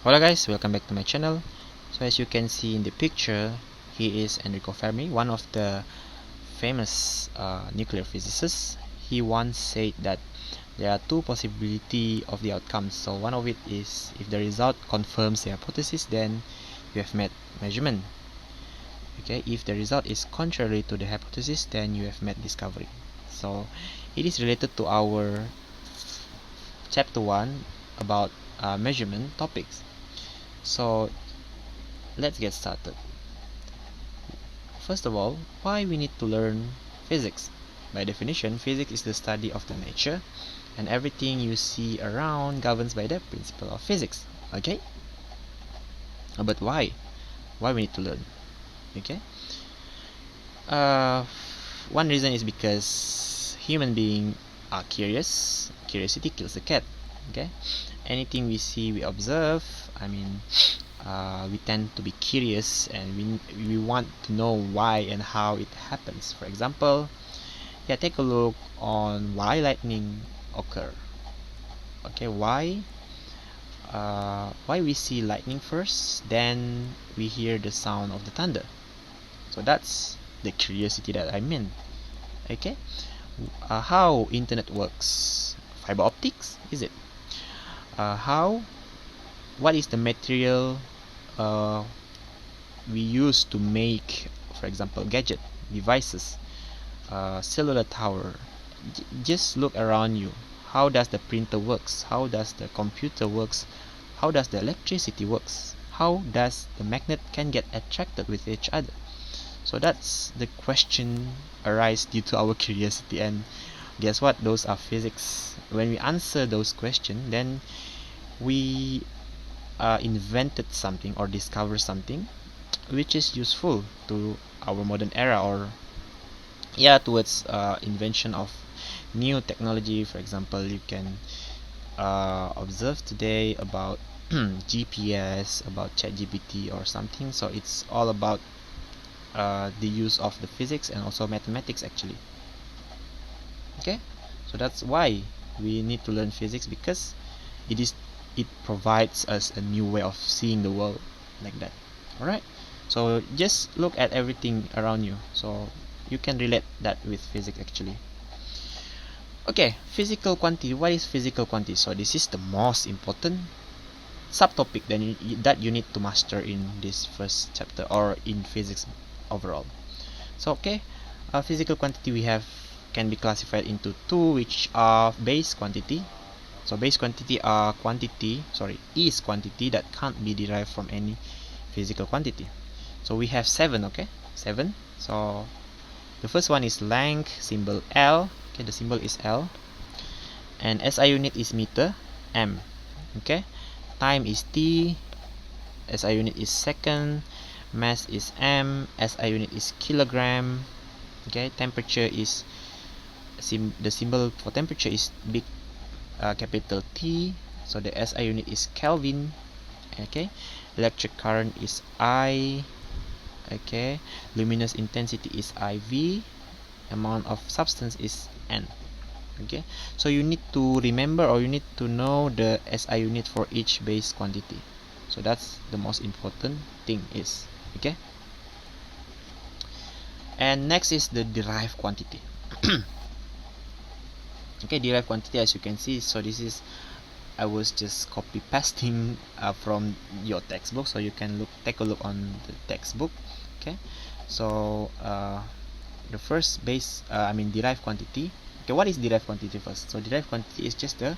Hello guys, welcome back to my channel. So as you can see in the picture, he is Enrico Fermi, one of the famous nuclear physicists. He once said that there are two possibilities of the outcomes. So one of it is if the result confirms the hypothesis, then you have met measurement. Okay, if the result is contrary to the hypothesis, then you have met discovery. So it is related to our chapter 1 about measurement topics. So let's get started. First of all, why we need to learn physics? By definition, physics is the study of the nature, and everything you see around governs by the principle of physics. Okay? But why? Why we need to learn? Okay? Uh, One reason is because human beings are curious. Curiosity kills the cat. Okay? Anything we see, we observe. We tend to be curious, and we want to know why and how it happens. For example, take a look on why lightning occur. Okay, why we see lightning first, then we hear the sound of the thunder. So that's the curiosity that I mean. Okay, how internet works? Fiber optics, is it? What is the material we use to make, for example, gadget devices, cellular tower? Just look around you. How does the printer works? How does the computer works? How does the electricity works? How does the magnet can get attracted with each other? So that's the question arise due to our curiosity, and guess what, those are physics. When we answer those questions, then we invented something or discover something which is useful to our modern era, or towards invention of new technology. For example, you can observe today about GPS, about ChatGPT or something. So it's all about the use of the physics and also mathematics actually. Okay, so that's why we need to learn physics, because it provides us a new way of seeing the world, like that. Alright, so just look at everything around you, so you can relate that with physics actually. Okay, physical quantity. What is physical quantity? So this is the most important subtopic that you need to master in this first chapter, or in physics overall. So physical quantity we have can be classified into two, which are base quantity. So base quantity is quantity that can't be derived from any physical quantity. So we have 7, okay? 7. So the first one is length, symbol L. Okay, the symbol is L. And SI unit is meter, M. Okay? Time is T. SI unit is second. Mass is M. SI unit is kilogram. Okay? Temperature is the symbol for temperature is big capital T. So the SI unit is Kelvin. Okay? Electric current is I. Okay? Luminous intensity is IV. Amount of substance is N. Okay? So you need to remember, or you need to know the SI unit for each base quantity. So that's the most important thing is. Okay? And next is the derived quantity. Okay, derived quantity, as you can see, so this is, I was just copy pasting from your textbook, so you can take a look on the textbook. Okay, so the first derived quantity. Okay, what is derived quantity first? So derived quantity is just the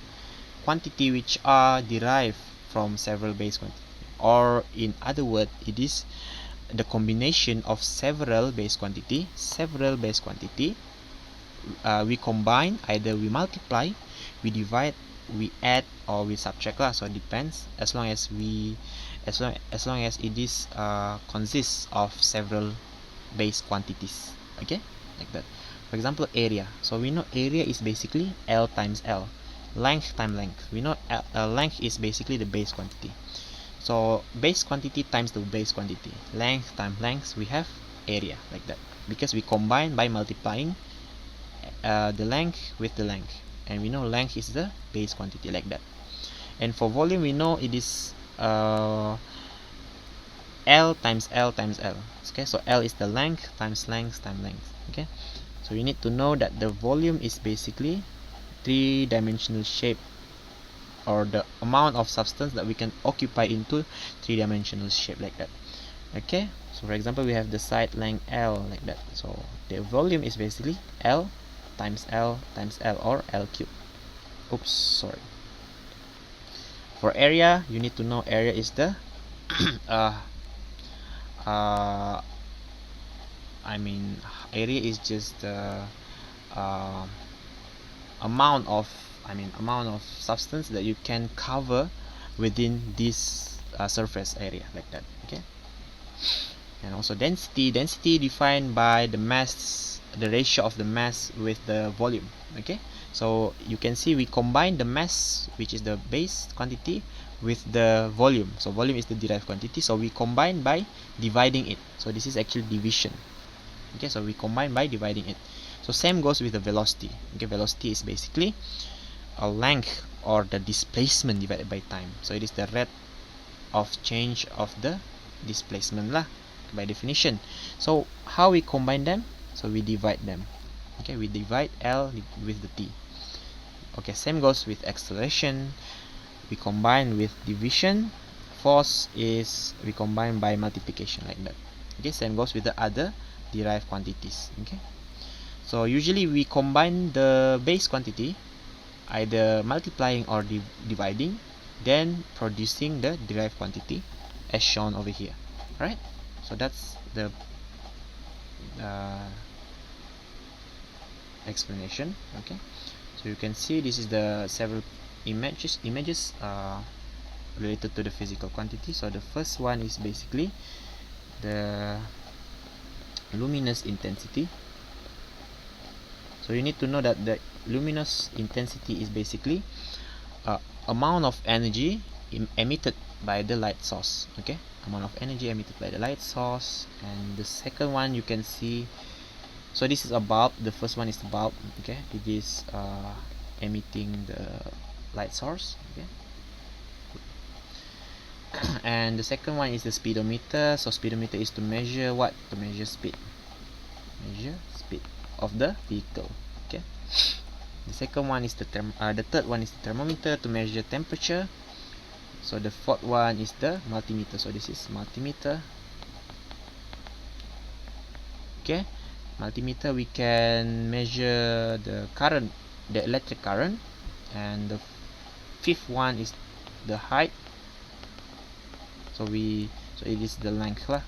quantity which are derived from several base quantity, or in other words, it is the combination of several base quantity. We combine, either we multiply, we divide, we add, or we subtract lah. So it depends, as long as it is consists of several base quantities. Okay, like that. For example, area. So we know area is basically L times L. Length times length. We know length is basically the base quantity. So base quantity times the base quantity. Length times length, we have area, like that. Because we combine by multiplying the length with the length, and we know length is the base quantity, like that. And for volume, we know it is L times L times L. Okay, so L is the length times length times length. Okay, so you need to know that the volume is basically three-dimensional shape, or the amount of substance that we can occupy into three-dimensional shape, like that. Okay, so for example, we have the side length L, like that. So the volume is basically L times L times L, or L cube. Oops, sorry. For area, you need to know area is the uh, uh, I mean, area is just the uh, amount of substance that you can cover within this surface area, like that. Okay, and also density defined by the mass, the ratio of the mass with the volume. Okay, so you can see we combine the mass, which is the base quantity, with the volume. So volume is the derived quantity, so we combine by dividing it. So this is actually division. Okay, so we combine by dividing it. So same goes with the velocity. Okay, velocity is basically a length, or the displacement, divided by time. So it is the rate of change of the displacement lah, by definition. So how we combine them? So we divide them. Okay, we divide L with the T. Okay, same goes with acceleration. We combine with division. Force is we combine by multiplication, like that. Okay, same goes with the other derived quantities. Okay, so usually we combine the base quantity, either multiplying or dividing, then producing the derived quantity as shown over here. Right, so that's the explanation. Okay, so you can see this is the several images related to the physical quantity. So the first one is basically the luminous intensity. So you need to know that the luminous intensity is basically amount of energy emitted by the light source. Okay, amount of energy emitted by the light source. And the second one you can see, so this is a bulb. The first one is the bulb. Okay, it is emitting the light source. Okay, and the second one is the speedometer. So speedometer is to measure what? To measure speed. Measure speed of the vehicle. Okay, the second one is the third one is the thermometer, to measure temperature. So the fourth one is the multimeter. So this is multimeter. Okay, multimeter, we can measure the current, the electric current. And the fifth one is the height. So it is the length lah.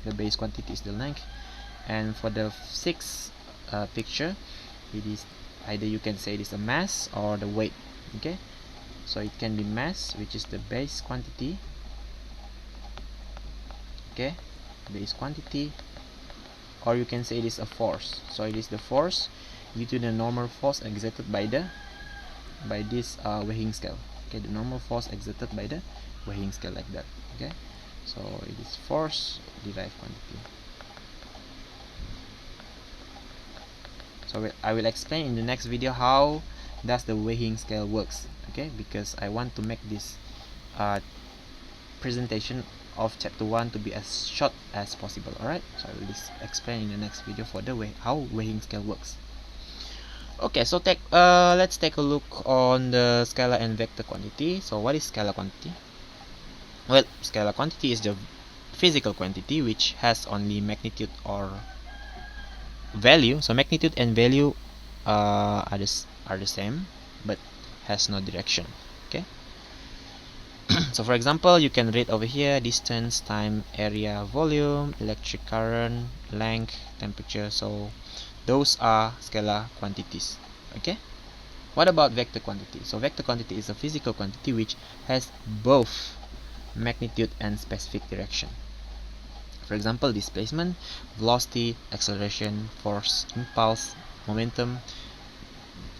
The base quantity is the length. And for the sixth picture, it is either you can say it is the mass or the weight. Okay, so it can be mass, which is the base quantity. Okay, base quantity, or you can say it is a force. So it is the force due to the normal force exerted by this weighing scale. Okay, the normal force exerted by the weighing scale, like that. Okay, so it is force derived quantity. So I will explain in the next video how does the weighing scale works. Okay, because I want to make this presentation of chapter 1 to be as short as possible. Alright, so I will explain in the next video for the how weighing scale works. Okay, so let's take a look on the scalar and vector quantity. So what is scalar quantity? Well, scalar quantity is the physical quantity which has only magnitude or value. So magnitude and value are the same, but has no direction. Okay. So for example, you can read over here: distance, time, area, volume, electric current, length, temperature. So those are scalar quantities. Okay. What about vector quantity? So vector quantity is a physical quantity which has both magnitude and specific direction. For example, displacement, velocity, acceleration, force, impulse, momentum,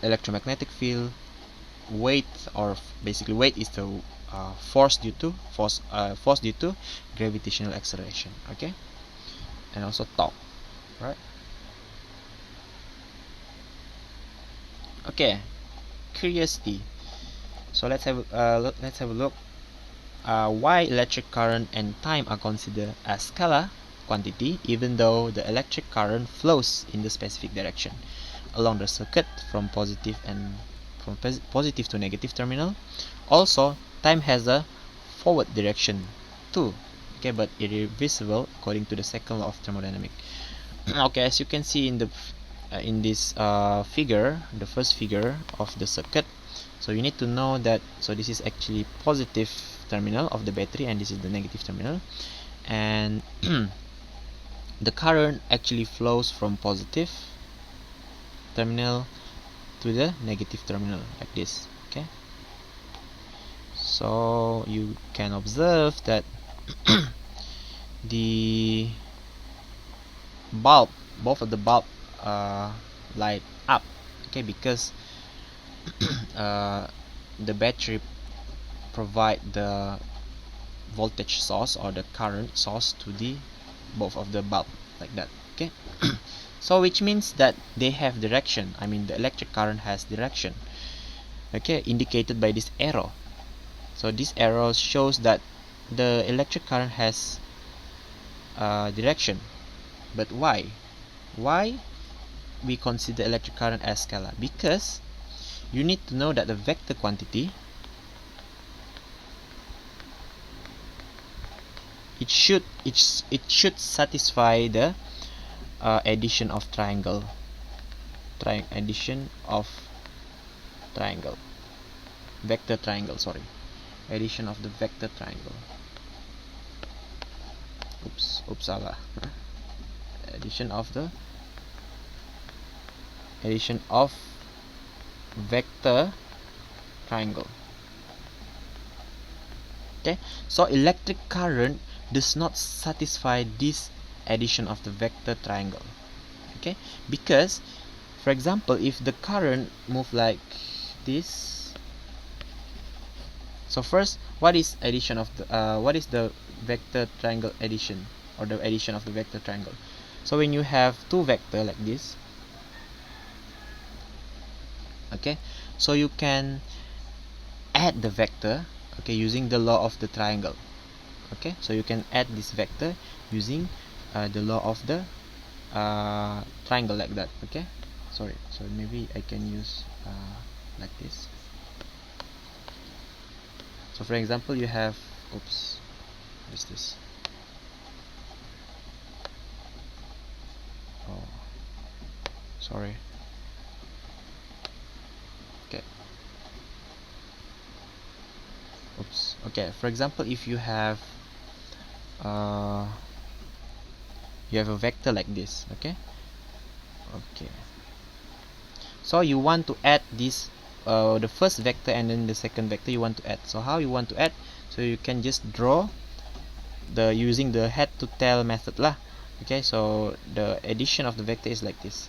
electromagnetic field, weight, or basically weight is the force due to gravitational acceleration. Okay, and also torque. Right. Okay, curiosity. So let's have a look why electric current and time are considered as scalar quantity, even though the electric current flows in the specific direction along the circuit from positive to negative terminal. Also, time has a forward direction too, okay, but irreversible according to the second law of thermodynamics. Okay, as you can see in this figure, the first figure of the circuit, so you need to know that, so this is actually positive terminal of the battery and this is the negative terminal, and the current actually flows from positive terminal to the negative terminal like this. Okay, so you can observe that the bulb, both of the bulb light up, okay, because the battery provide the voltage source or the current source to the both of the bulb like that. Okay, so which means that they have direction. I mean, the electric current has direction, okay, indicated by this arrow. So this arrow shows that the electric current has direction. But why we consider electric current as scalar? Because you need to know that the vector quantity, it should satisfy the addition of triangle, vector triangle, sorry, addition of the vector triangle. Oops, salah. addition of vector triangle. Okay, so electric current does not satisfy this addition of the vector triangle. Okay, because for example, if the current move like this, so first, what is addition of the what is the vector triangle addition, or the addition of the vector triangle? So when you have two vector like this, okay, so you can add the vector, okay, using the law of the triangle. Okay, so you can add this vector using the law of the triangle like that. Okay, sorry, so maybe I can use like this. So for example, you have, oops, what is this? Oh, sorry. Okay, oops. Okay, for example, if you have a vector like this, okay, so you want to add this the first vector and then the second vector you want to add. So how you want to add? So you can just draw the using the head to tail method lah. Okay, so the addition of the vector is like this.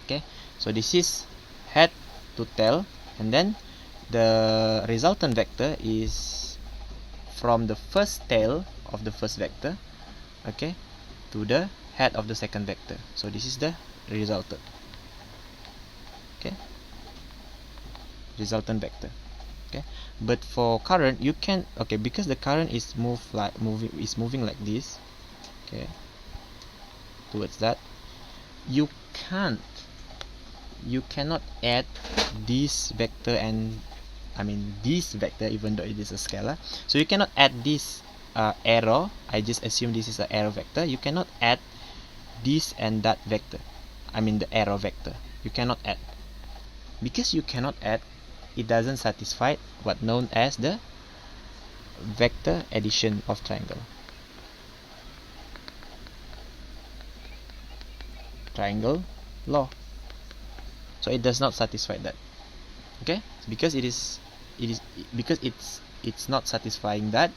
Okay, so this is head to tail, and then the resultant vector is from the first tail of the first vector, okay, to the head of the second vector. So this is the resultant. Okay, resultant vector. Okay, but for current you can, okay, because the current is moving like this, okay, towards that, you cannot add this vector and this vector, even though it is a scalar. So you cannot add this arrow. I just assume this is an arrow vector. You cannot add this and that vector, the arrow vector. You cannot add. Because you cannot add, it doesn't satisfy what known as the vector addition of triangle law. So it does not satisfy that. Okay, because it's not satisfying that,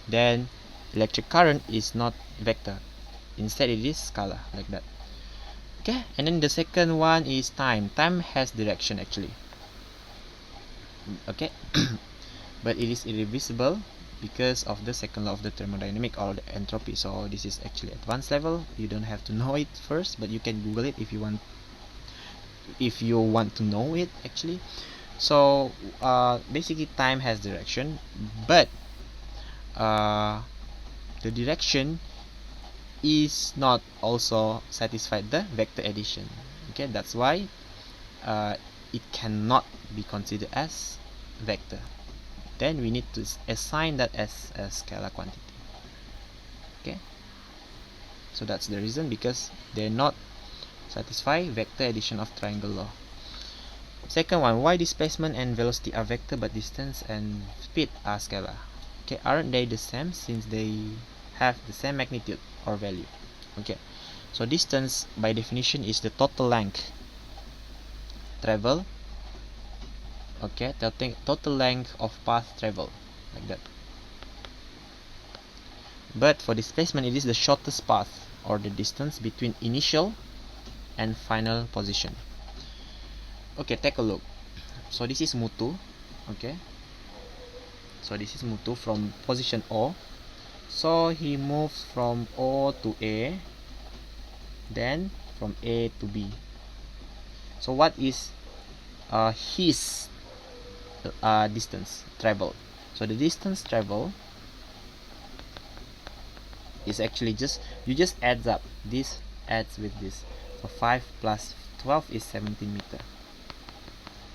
then electric current is not vector, instead it is scalar like that. Okay, and then the second one is time has direction actually. Okay, but it is irreversible because of the second law of the thermodynamic, or the entropy. So this is actually advanced level. You don't have to know it first, but you can Google it if you want to know it actually. So basically time has direction, but the direction is not also satisfied the vector addition. Okay, that's why it cannot be considered as vector. Then we need to assign that as a scalar quantity. Okay, so that's the reason, because they're not satisfy vector addition of triangle law. Second one, why displacement and velocity are vector but distance and speed are scalar? Okay, aren't they the same since they have the same magnitude or value? Okay, so distance by definition is the total length travel. Okay, total length of path travel, like that. But for displacement, it is the shortest path or the distance between initial and final position. Okay, take a look. So this is Mutu. Okay, so this is Mutu from position O. So he moves from O to A, then from A to B. So what is his distance traveled? So the distance traveled is actually you just adds up. This adds with this. So 5 plus 12 is 17 meter.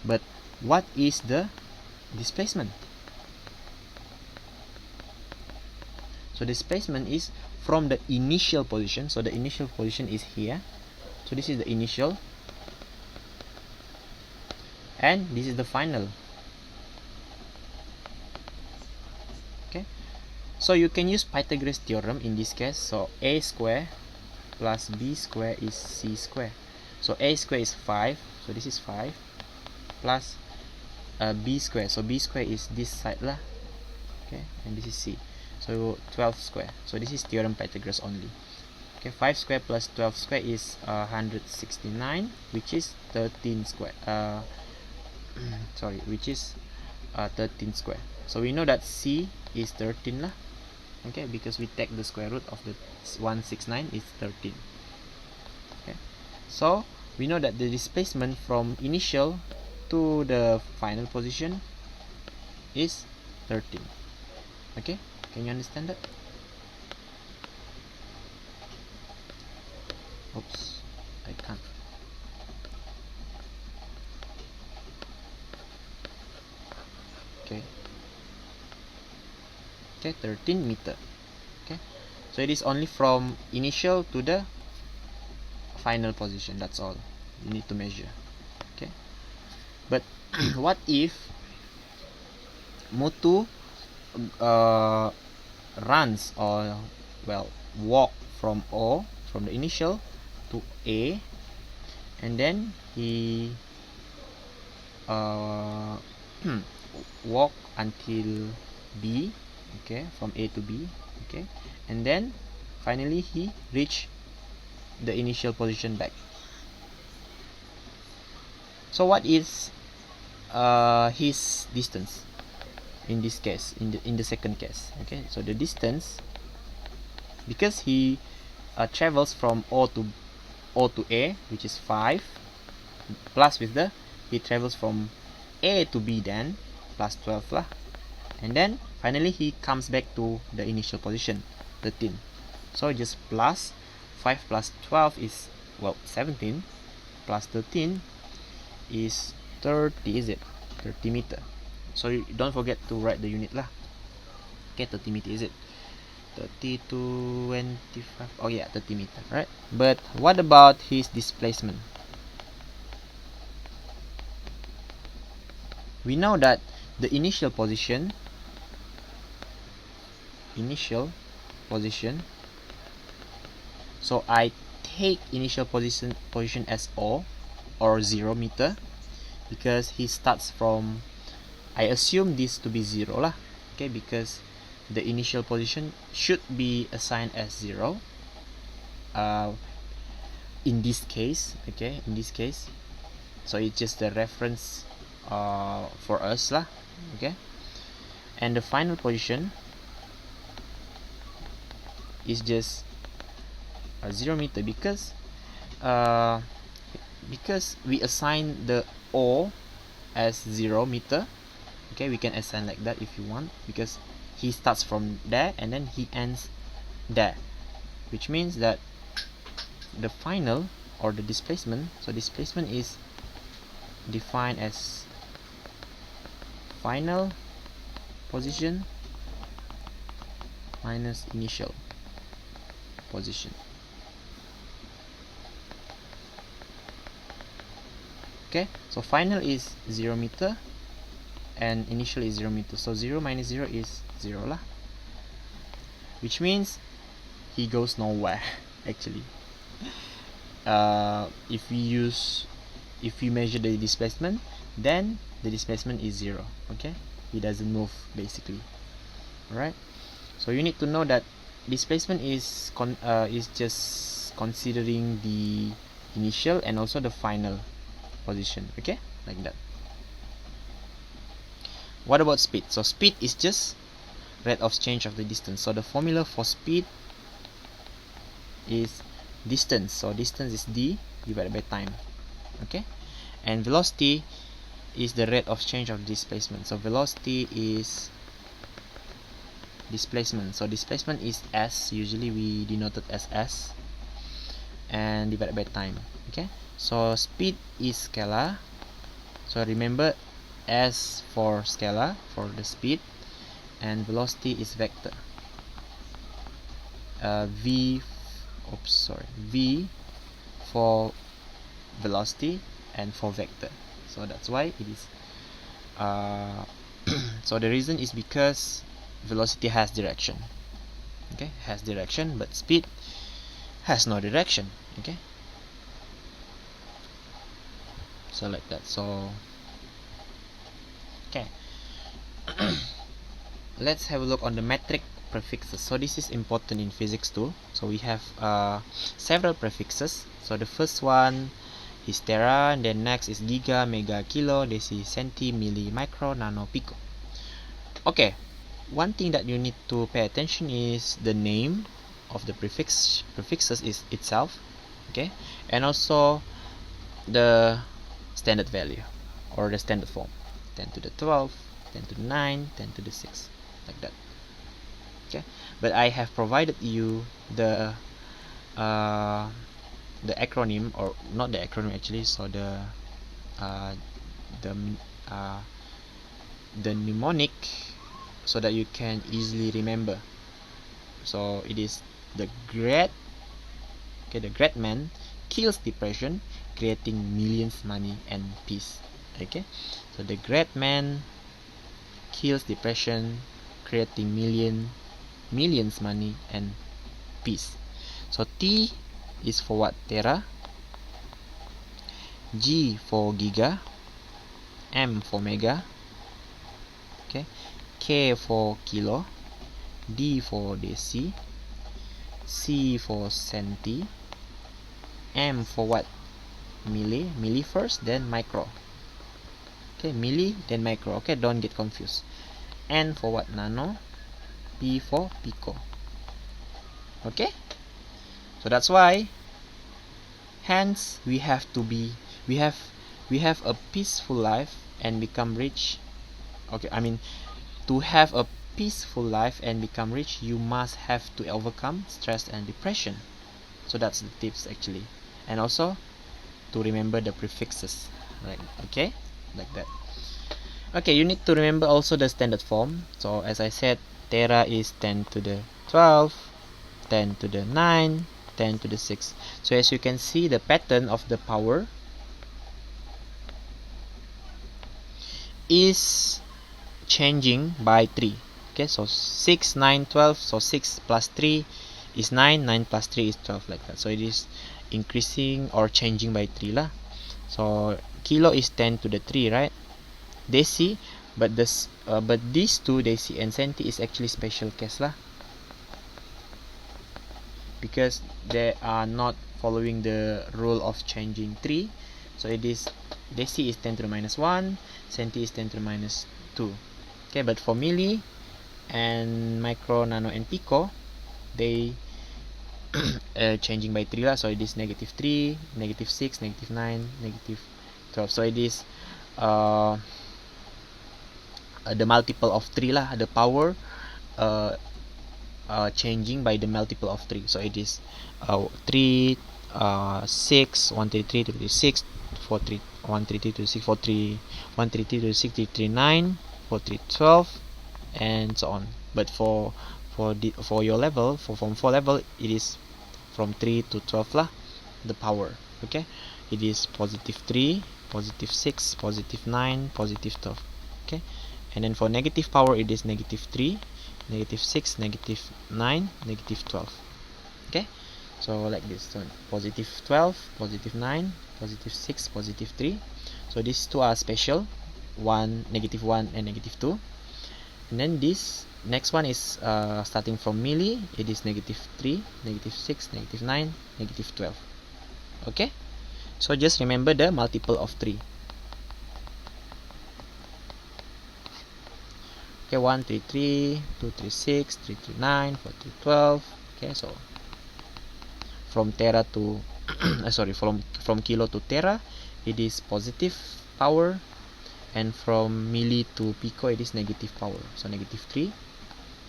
But what is the displacement? So displacement is from the initial position. So the initial position is here. So this is the initial, and this is the final. Okay, so you can use Pythagoras theorem in this case. So a square plus b square is c square. So a square is 5, so this is 5, plus b square, so b square is this side lah. Okay, and this is c, so 12 square. So this is theorem Pythagoras only. Okay, 5 square plus 12 square is 169, which is 13 square. Sorry, which is 13 square. So we know that c is 13 lah. Okay, because we take the square root of the 169 is 13. Okay, so we know that the displacement from initial to the final position is 13. Okay, can you understand that? Oops, I can't. Okay, 13 meter. Okay, so it is only from initial to the final position. That's all you need to measure. Okay, but what if Mutu runs, or well, walk from O, from the initial to A, and then he walk until B. Okay, from A to B. Okay, and then finally he reach the initial position back. So what is his distance in this case, in the second case? Okay, so the distance, because he travels from O to A, which is 5, plus with the he travels from A to B, then plus 12 lah, and then finally he comes back to the initial position, 13. So just plus 5 plus 12 is, well, 17, plus 13 is 30, is it? 30 meter. So you don't forget to write the unit lah. Okay, 30 meter, is it? 30 to 25. Oh yeah, 30 meter, right? But what about his displacement? We know that the initial position, so I take initial position as O, or 0 meter, because he starts from, I assume this to be 0 lah. Okay, because the initial position should be assigned as 0 in this case. Okay, in this case, so it's just the reference for us lah. Okay, and the final position is just 0 meter, because we assign the O as 0 meter. Okay, we can assign like that if you want, because he starts from there and then he ends there, which means that the final or the displacement, so displacement is defined as final position minus initial position. Okay, so final is 0 meter and initial is 0 meter, so 0 minus 0 is 0 lah, which means he goes nowhere actually. If we measure the displacement, then the displacement is 0. Okay, he doesn't move basically. Alright, so you need to know that displacement is just considering the initial and also the final position. Okay, like that. What about speed? So speed is just rate of change of the distance. So the formula for speed is distance. So distance is d divided by time. Okay, and velocity is the rate of change of displacement. So velocity is displacement. So displacement is s. Usually we denote it as s, and divided by time. Okay, so speed is scalar. So remember, s for scalar for the speed, and velocity is vector. V for velocity and for vector. So that's why it is so the reason is because velocity has direction. Okay, has direction, but speed has no direction. Okay, so like that. So okay, let's have a look on the metric prefixes. So this is important in physics too. So we have several prefixes. So the first one is tera, and then next is giga, mega, kilo, deci, centi, milli, micro, nano, pico. Okay, one thing that you need to pay attention is the name of the prefixes is itself. Okay, and also the standard value or the standard form, 10 to the 12, 10 to the 9, 10 to the 6, like that. Okay, but I have provided you the acronym, or not the acronym actually, so the mnemonic, so that you can easily remember. So it is the great man kills depression, creating millions, money, and peace. Okay, so the great man kills depression, creating millions, money, and peace. So T is for what? Tera. G for giga. M for mega. Okay, K for kilo. D for deci. C for centi. M for what? Milli first, then micro. Okay, milli, then micro. Okay, don't get confused. N for what? Nano. P for pico. Okay, so that's why, hence we have a peaceful life and become rich. Okay, I mean, to have a peaceful life and become rich, you must have to overcome stress and depression. So that's the tips actually, and also to remember the prefixes, right? Okay, like that. Okay, you need to remember also the standard form. So as I said, tera is 10 to the 12, 10 to the 9, 10 to the 6. So as you can see, the pattern of the power is changing by 3. Okay, so 6, 9, 12. So 6 plus 3 is 9, 9 plus 3 is 12, like that. So it is increasing or changing by 3 lah. So kilo is 10 to the 3, right? Deci, but these two, deci and centi, is actually special case lah, because they are not following the rule of changing 3. So it is, deci is 10 to the minus 1, centi is 10 to the minus 2. Okay, but for milli and micro, nano, and pico, they changing by 3 lah. So it is negative 3, negative 6, negative 9, negative 12. So it is the multiple of 3 lah, the power uh, changing by the multiple of 3. So it is 3 6 133 236 43 133 26 43 133 26 339 43 12 and so on. But for your level, for form 4 level, it is from 3 to 12 lah, the power. Okay, it is positive 3, positive 6, positive 9, positive 12. Okay, and then for negative power, it is negative 3, negative 6, negative 9, negative 12. Okay, so like this. So positive 12, positive 9, positive 6, positive 3. So these two are special, negative 1 and negative 2. And then this next one is starting from milli. It is negative 3, negative 6, negative 9, negative 12. Okay, so just remember the multiple of 3. Okay, 133, 236, 339, 4312. Okay, so from tera to sorry, from kilo to tera, it is positive power, and from milli to pico, it is negative power. So negative 3,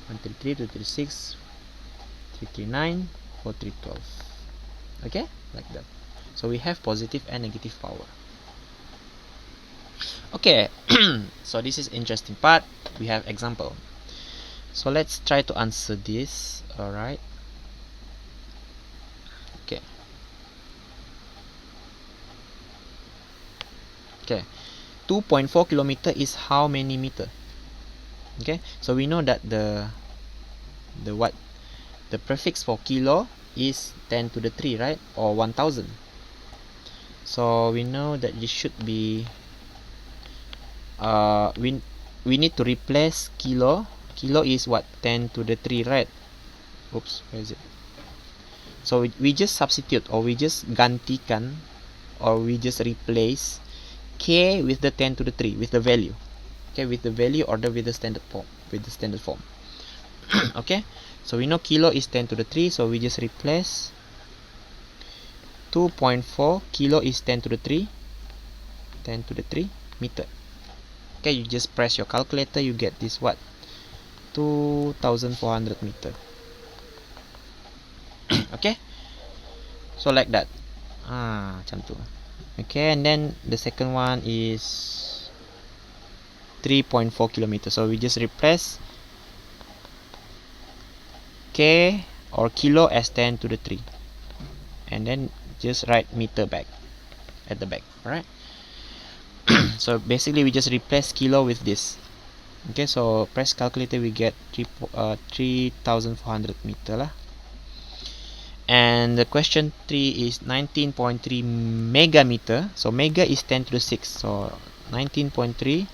133, 236, 339, 4312. Okay, like that. So we have positive and negative power. Okay, so this is interesting part. We have example. So let's try to answer this. All right. Okay. Okay. 2.4 kilometer is how many meter? Okay. So we know that the prefix for kilo is 10 to the 3, right? Or 1000. So we know that this should be we need to replace kilo. Kilo is what? 10 to the 3, right? Oops, where is it? So we just substitute, or we just gantikan, or we just replace k with the 10 to the 3, with the value. Okay, with the value order with the standard form. Okay, so we know kilo is 10 to the 3, so we just replace 2.4 kilo is 10 to the 3 meter. Okay, you just press your calculator, you get this what? 2400 meter. Okay, so like that. Macam tu. Okay, and then the second one is 3.4 kilometer. So we just replace k or kilo as 10 to the 3, and then just write meter back at the back. Alright. So basically we just replace kilo with this. Okay, so press calculator, we get 3400 meter lah. And the question 3 is 19.3 megameter. So mega is 10 to the 6. So 19.3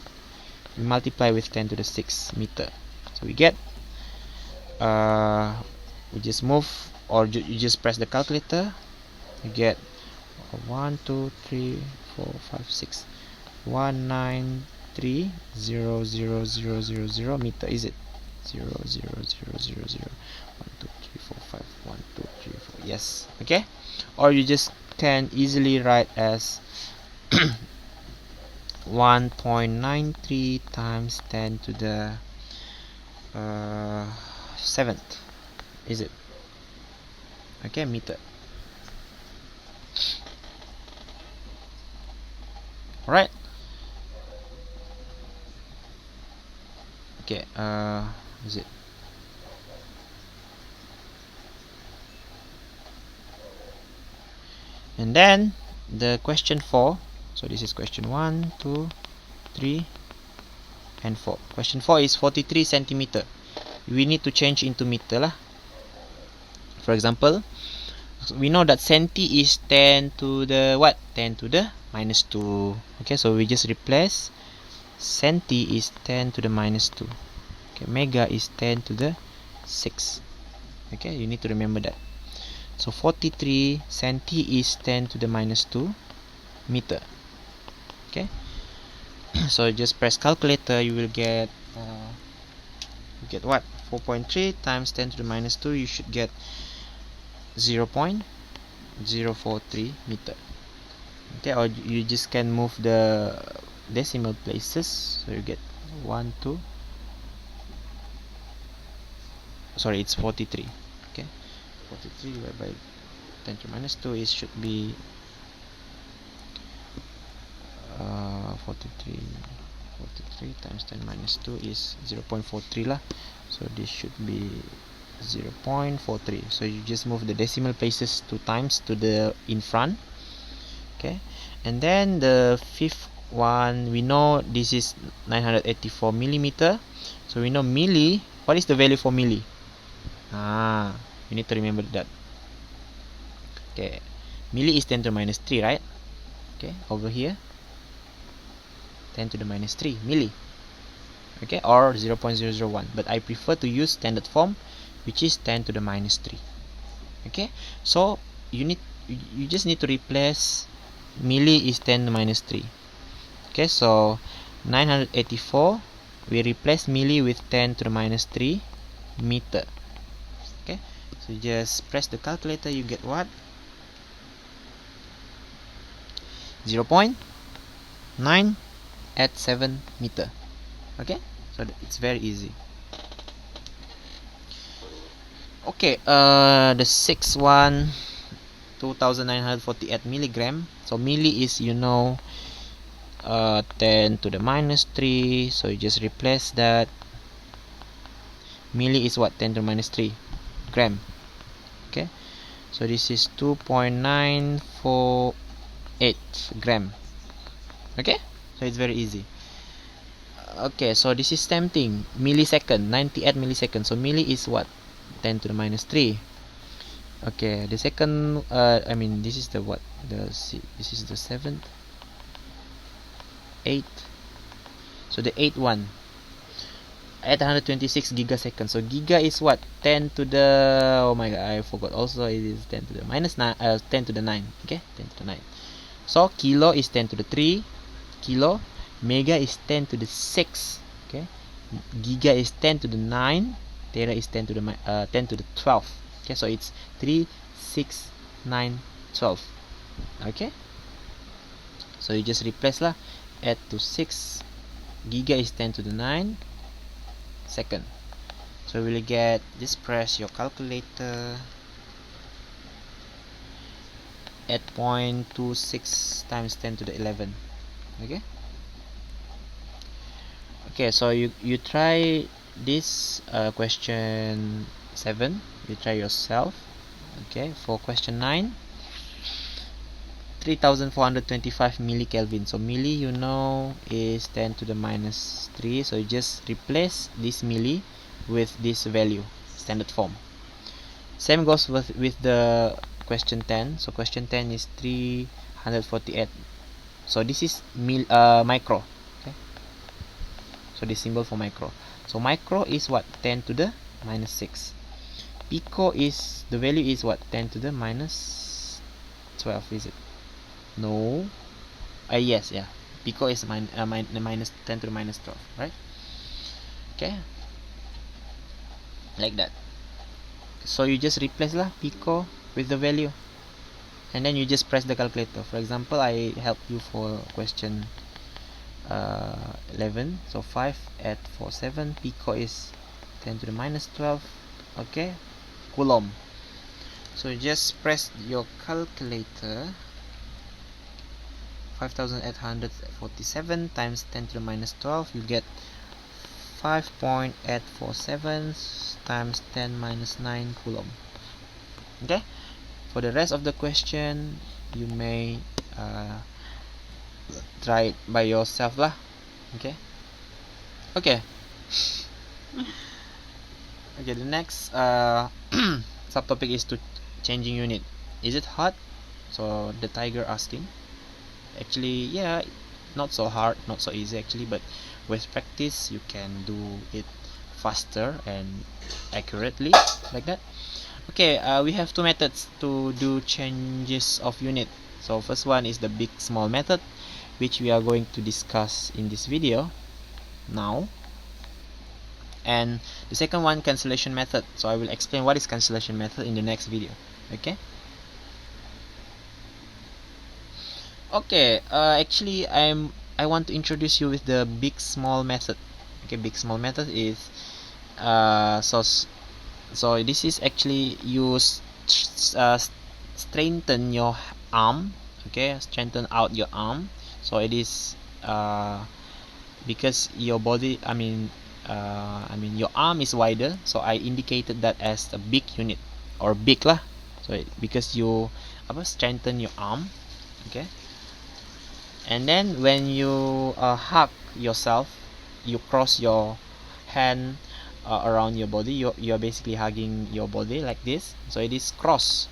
multiply with 10 to the 6 meter. So we get we just move, or you just press the calculator, you get 1 2 3 4 5 6 193.00000 meter. Is it 0.00000 1 2 3 4 5 1 2 3 4? Yes. Okay, or you just can easily write as 1.93 times 10 to the 7th. Is it? Okay, meter. Alright. Okay, is it? And then the question 4. So this is question 1, 2, 3, and 4. Question 4 is 43 centimeter. We need to change into meter lah. For example, we know that centi is 10 to the what? 10 to the minus 2. Okay, so we just replace centi is 10 to the minus 2. Okay, mega is 10 to the 6. Okay, you need to remember that. So 43 centi is 10 to the minus 2 meter. Okay, so just press calculator, you will get what? 4.3 times 10 to the minus 2, you should get 0.043 meter. Okay, or you just can move the decimal places, so you get 1 2, sorry, it's 43. Okay, 43 divided by 10 to minus 2 is should be 43 times 10 minus 2 is 0.43 lah, so this should be 0.43. so you just move the decimal places 2 times to the in front. Okay, and then the fifth one, we know this is 984 millimeter, so we know milli. What is the value for milli? You need to remember that. Okay, milli is 10 to the minus 3, right? Okay, over here 10 to the minus 3 milli. Okay, or 0.001, but I prefer to use standard form, which is 10 to the minus 3. Okay, so you just need to replace milli is 10 to the minus 3. Okay, so 984, we replace milli with 10 to the minus 3 meter. Okay, so just press the calculator, you get what? 0.987 meter. Okay, so it's very easy. Okay, the sixth one, 2948 milligram. So milli is, you know, 10 to the minus 3, so you just replace that. Milli is what? 10 to the minus 3 gram. Okay, so this is 2.948 gram. Okay, so it's very easy. Okay, so this is same thing, millisecond, 98 milliseconds. So milli is what? 10 to the minus 3. Okay, the second, I mean, this is the what? This is the 7th, 8th. So the 8th one, 826 gigaseconds. So giga is what? 10 to the, oh my god, I forgot. Also, it is 10 to the minus 9, 10 to the 9. Okay, 10 to the 9. So kilo is 10 to the 3 kilo. Mega is 10 to the 6. Okay, giga is 10 to the 9. Tera is 10 to the 10 to the 12. Okay, so it's 3, 6, 9, 12. Okay, so you just replace lah. Add to 6. Giga is 10 to the 9 second. So we will get, just press your calculator. 8.26 times 10 to the 11. Okay, okay, so you try this question 7, you try yourself. Okay, for question 9, 3425 millikelvin. So milli, you know, is 10 to the minus 3, so you just replace this milli with this value, standard form. Same goes with the question 10. So question 10 is 348. So this is micro. Okay, so this symbol for micro. So micro is what? 10 to the minus 6. Pico is, the value is what? 10 to the minus 12, is it? No. Yes, yeah. Pico is minus 10 to the minus 12, right? Okay, like that. So you just replace lah pico with the value, and then you just press the calculator. For example, I help you for question 11. So 5 add 4 7. Pico is 10 to the minus 12. Okay, coulomb. So you just press your calculator. 5847 times 10 to the minus 12, you get 5.847 times 10 minus 9 coulomb. Okay, for the rest of the question, you may try it by yourself lah. Okay, okay. Okay, the next subtopic is to changing unit. Is it hard? So the tiger asking. Actually, yeah, not so hard, not so easy actually, but with practice you can do it faster and accurately, like that. Okay, we have two methods to do changes of unit. So first one is the big small method, which we are going to discuss in this video now, and the second one, cancellation method. So I will explain what is cancellation method in the next video. Okay. Okay, actually I want to introduce you with the big small method. Okay, big small method is so this is actually you strengthen your arm. Okay, strengthen out your arm. So it is because your body, your arm is wider, so I indicated that as a big unit or big lah. So because you strengthen your arm. Okay, and then when you hug yourself, you cross your hand around your body. You're basically hugging your body like this, so it is cross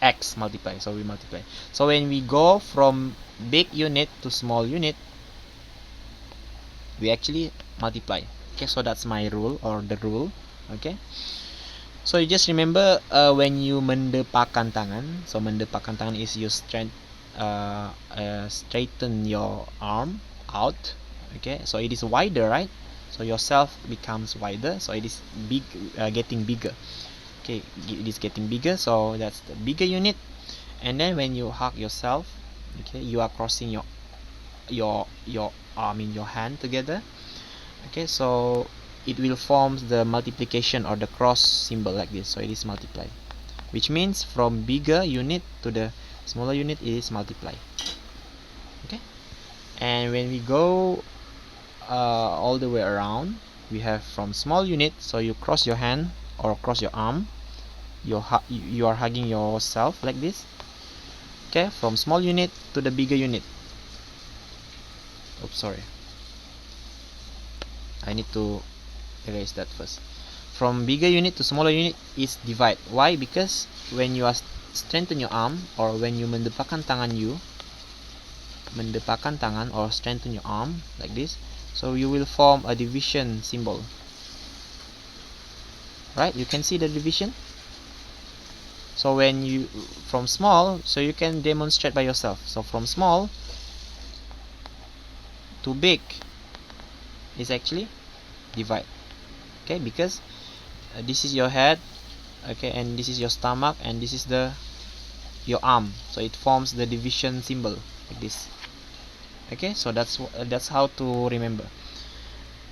x multiply, so we multiply. So when we go from big unit to small unit, we actually multiply. Okay, so that's my rule or the rule. Okay, so you just remember when you mendepakkan tangan, so mendepakkan tangan is you straighten your arm out. Okay, so it is wider, right? So yourself becomes wider, so it is big, getting bigger. Okay, it is getting bigger, so that's the bigger unit. And then when you hug yourself, okay, you are crossing your arm in your hand together. Okay, so it will form the multiplication or the cross symbol like this, so it is multiply, which means from bigger unit to the smaller unit is multiply. Okay, and when we go all the way around, we have from small unit, so you cross your hand or cross your arm, you are hugging yourself like this. Okay, from small unit to the bigger unit. Oops, sorry, I need to erase that first. From bigger unit to smaller unit is divide. Why? Because when you are strengthen your arm, or when you mendepakkan tangan or strengthen your arm like this, so you will form a division symbol, right? You can see the division. So when you from small, so you can demonstrate by yourself. So from small to big is actually divide. Okay, because this is your head, okay, and this is your stomach, and this is your arm, so it forms the division symbol like this. Okay, so that's how to remember.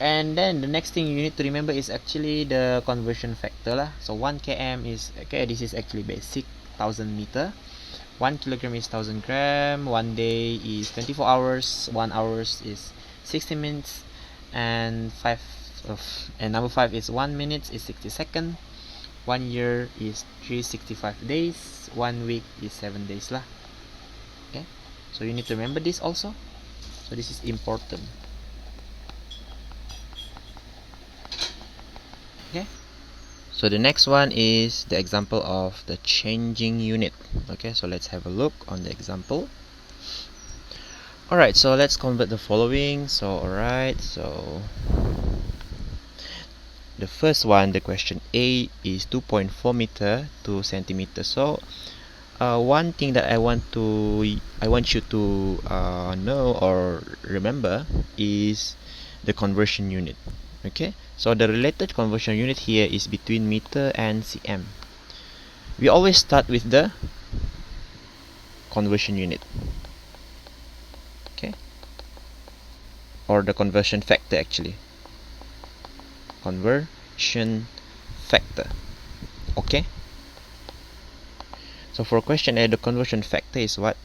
And then the next thing you need to remember is actually the conversion factor lah. So 1 km is, okay, this is actually basic 1000 meter. 1 kilogram is 1000 gram. 1 day is 24 hours. 1 hours is 60 minutes, and number 5 is 1 minute is 60 seconds. 1 year is 365 days. 1 week is 7 days lah. Okay, so you need to remember this also. So this is important. Okay, so the next one is the example of the changing unit. Okay, so let's have a look on the example. Alright, so let's convert the following. So alright, so the first one, the question A, is 2.4 meter to centimeter. So one thing that I want you to know or remember is the conversion unit. Okay, so the related conversion unit here is between meter and cm. We always start with the conversion unit, okay, or the conversion factor actually. Conversion factor. Okay, so for question A, the conversion factor is what?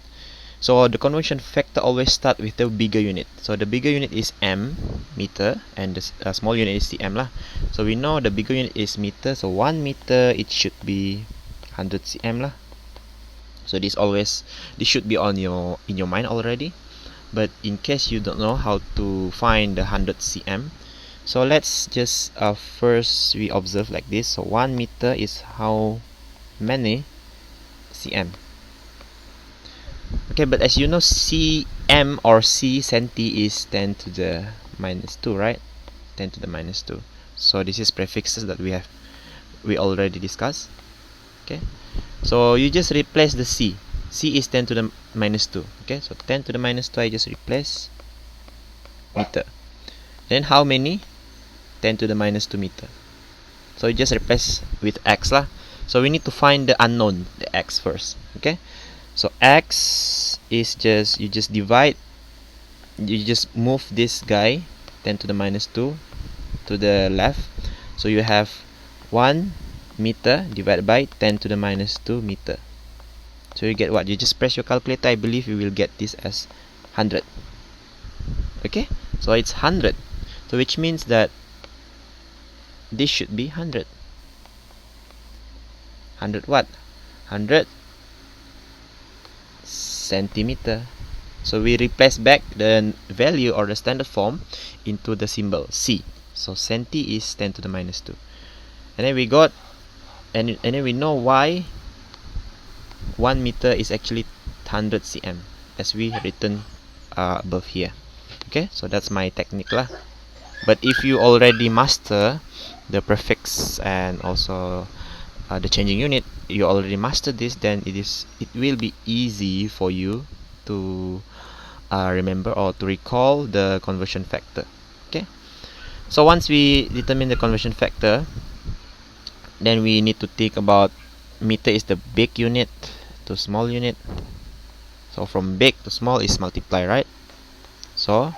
So the conversion factor always start with the bigger unit. So the bigger unit is m, meter, and the small unit is cm lah. So we know the bigger unit is meter, so 1 meter it should be 100 cm lah. So this should be in your mind already. But in case you don't know how to find the 100 cm, so let's just first we observe like this. So 1 meter is how many cm? Okay, but as you know, cm or c centi is 10 to the minus 2, right? 10 to the minus 2. So this is prefixes that we already discussed. Okay, so you just replace the c. C is 10 to the minus 2. Okay, so 10 to the minus 2 I just replace meter. Then how many? 10 to the minus 2 meter. So you just replace with x lah. So we need to find the unknown, the x first. Okay, so x is you just divide, you just move this guy 10 to the minus 2 to the left. So you have 1 meter divided by 10 to the minus 2 meter. So you get what? You just press your calculator. I believe you will get this as 100. Okay, so it's 100. So which means that this should be 100. 100 what? 100 centimeter. So we replace back the value or the standard form into the symbol C. So centi is 10 to the minus 2. And then we got, and then we know why 1 meter is actually 100 cm, as we written above here. Okay, so that's my technique lah. But if you already master the prefix and also the changing unit, you already mastered this, then it will be easy for you to remember or to recall the conversion factor. Okay, so once we determine the conversion factor, then we need to think about meter is the big unit to small unit. So from big to small is multiply, right? So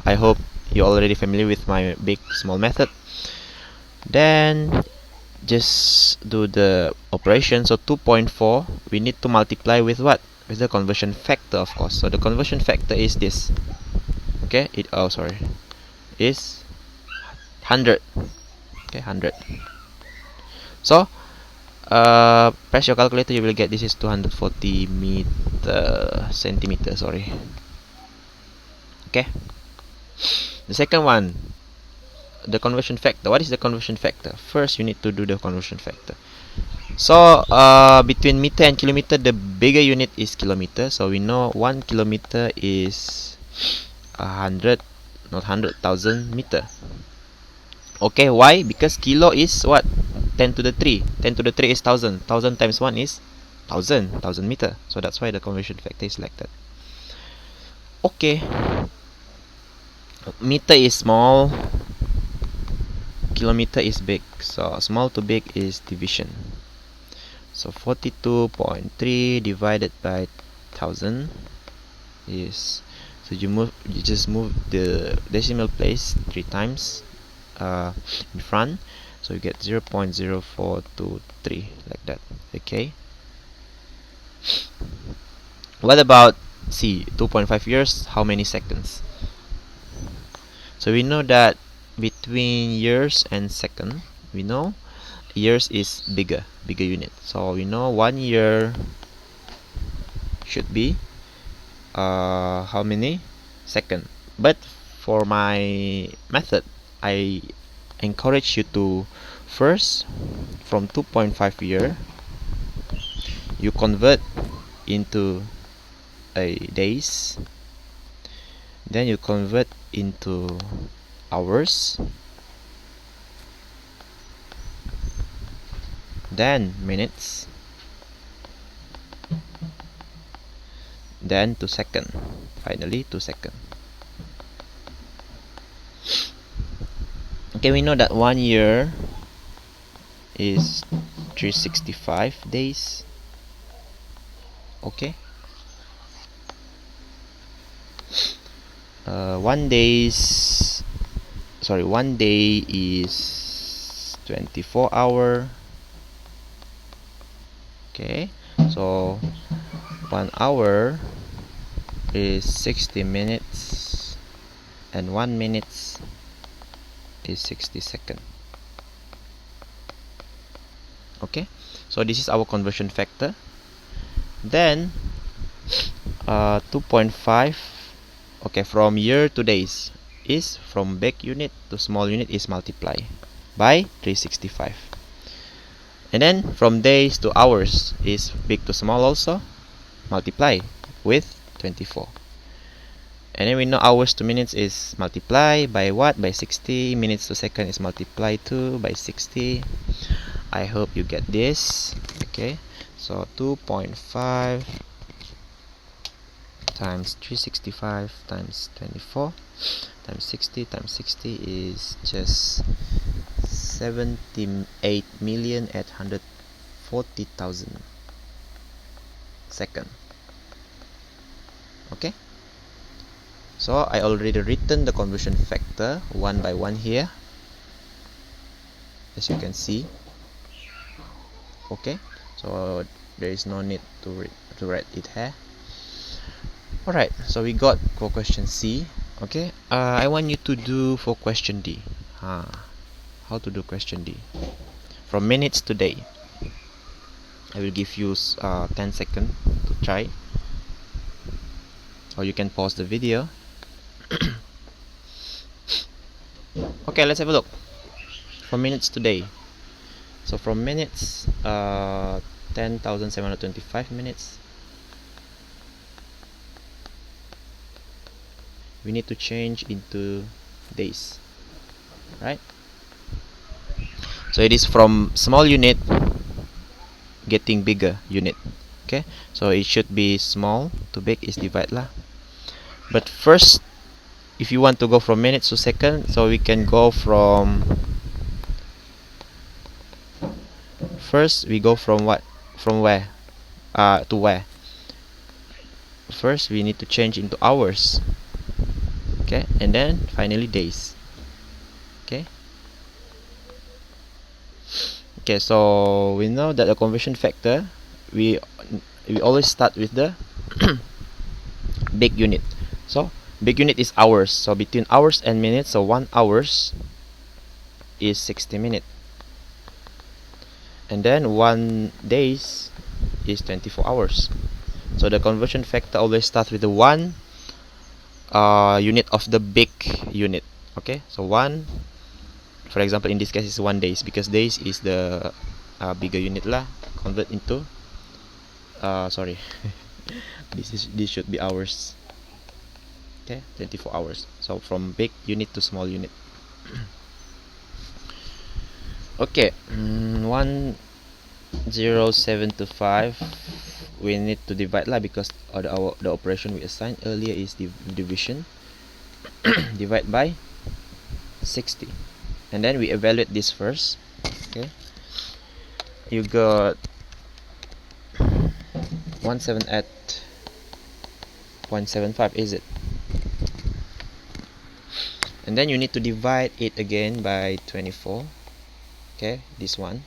I hope you're already familiar with my big small method. Then just do the operation. So 2.4 we need to multiply with what? With the conversion factor, of course. So the conversion factor is this. Okay, is 100. Okay, 100. So press your calculator, you will get this is 240 centimeter, sorry. Okay, the second one, the conversion factor. What is the conversion factor? First, you need to do the conversion factor. So between meter and kilometer, the bigger unit is kilometer. So we know 1 kilometer is 100, not 100,000 meter. Okay, why? Because kilo is what? 10 to the 3. 10 to the 3 is 1000. 1000 times 1 is 1000 meter. So that's why the conversion factor is like that. Okay, meter is small, kilometer is big. So small to big is division. So 42.3 divided by 1000 is, so you just move the decimal place 3 times in front, so you get 0.0423 like that. Okay, what about C? 2.5 years, how many seconds? So we know that between years and second, we know years is bigger unit. So we know 1 year should be how many second. But for my method, I encourage you to first, from 2.5 year, you convert into a days, then you convert into hours, then minutes, then to second, finally to second. Okay, we know that 1 year is 365 days. Okay, 1 day is 24 hour. Okay, so 1 hour is 60 minutes and 1 minute is 60 seconds. Okay, so this is our conversion factor. Then 2.5, okay, from year to days is from big unit to small unit is multiply by 365. And then from days to hours is big to small also multiply with 24. And then we know hours to minutes is multiply by what? By 60. Minutes to second is multiply to by 60. I hope you get this. Okay, so 2.5 times 365 times 24 times 60 times 60 is just 78,840,000 second. Okay, so I already written the conversion factor one by one here. as you can see. Okay, so there is no need to write it here. Alright, so we got for question C. Okay, I want you to do for question D. How to do question D? From minutes to day. I will give you 10 seconds to try, or you can pause the video. Okay, let's have a look. From minutes to day. So from minutes, 10,725 minutes. We need to change into days, right? So it is from small unit getting bigger unit. Okay, so it should be small to big is divide lah. But first, if you want to go from minutes to second, so we can go from first we go from what, from where to where. First we need to change into hours, okay, and then finally days. Okay, so we know that the conversion factor, we always start with the big unit. So big unit is hours, so between hours and minutes, so 1 hours is 60 minutes, and then 1 days is 24 hours. So the conversion factor always starts with the 1 unit of the big unit. Okay, so 1, for example in this case is 1 days, because days is the bigger unit lah. Convert into sorry this should be hours. Okay, 24 hours. So from big unit to small unit. Okay, 10725 we need to divide lah, because the operation we assigned earlier is division. Divide by 60, and then we evaluate this first. Okay, you got 178.75, is it? And then you need to divide it again by 24. Okay, this one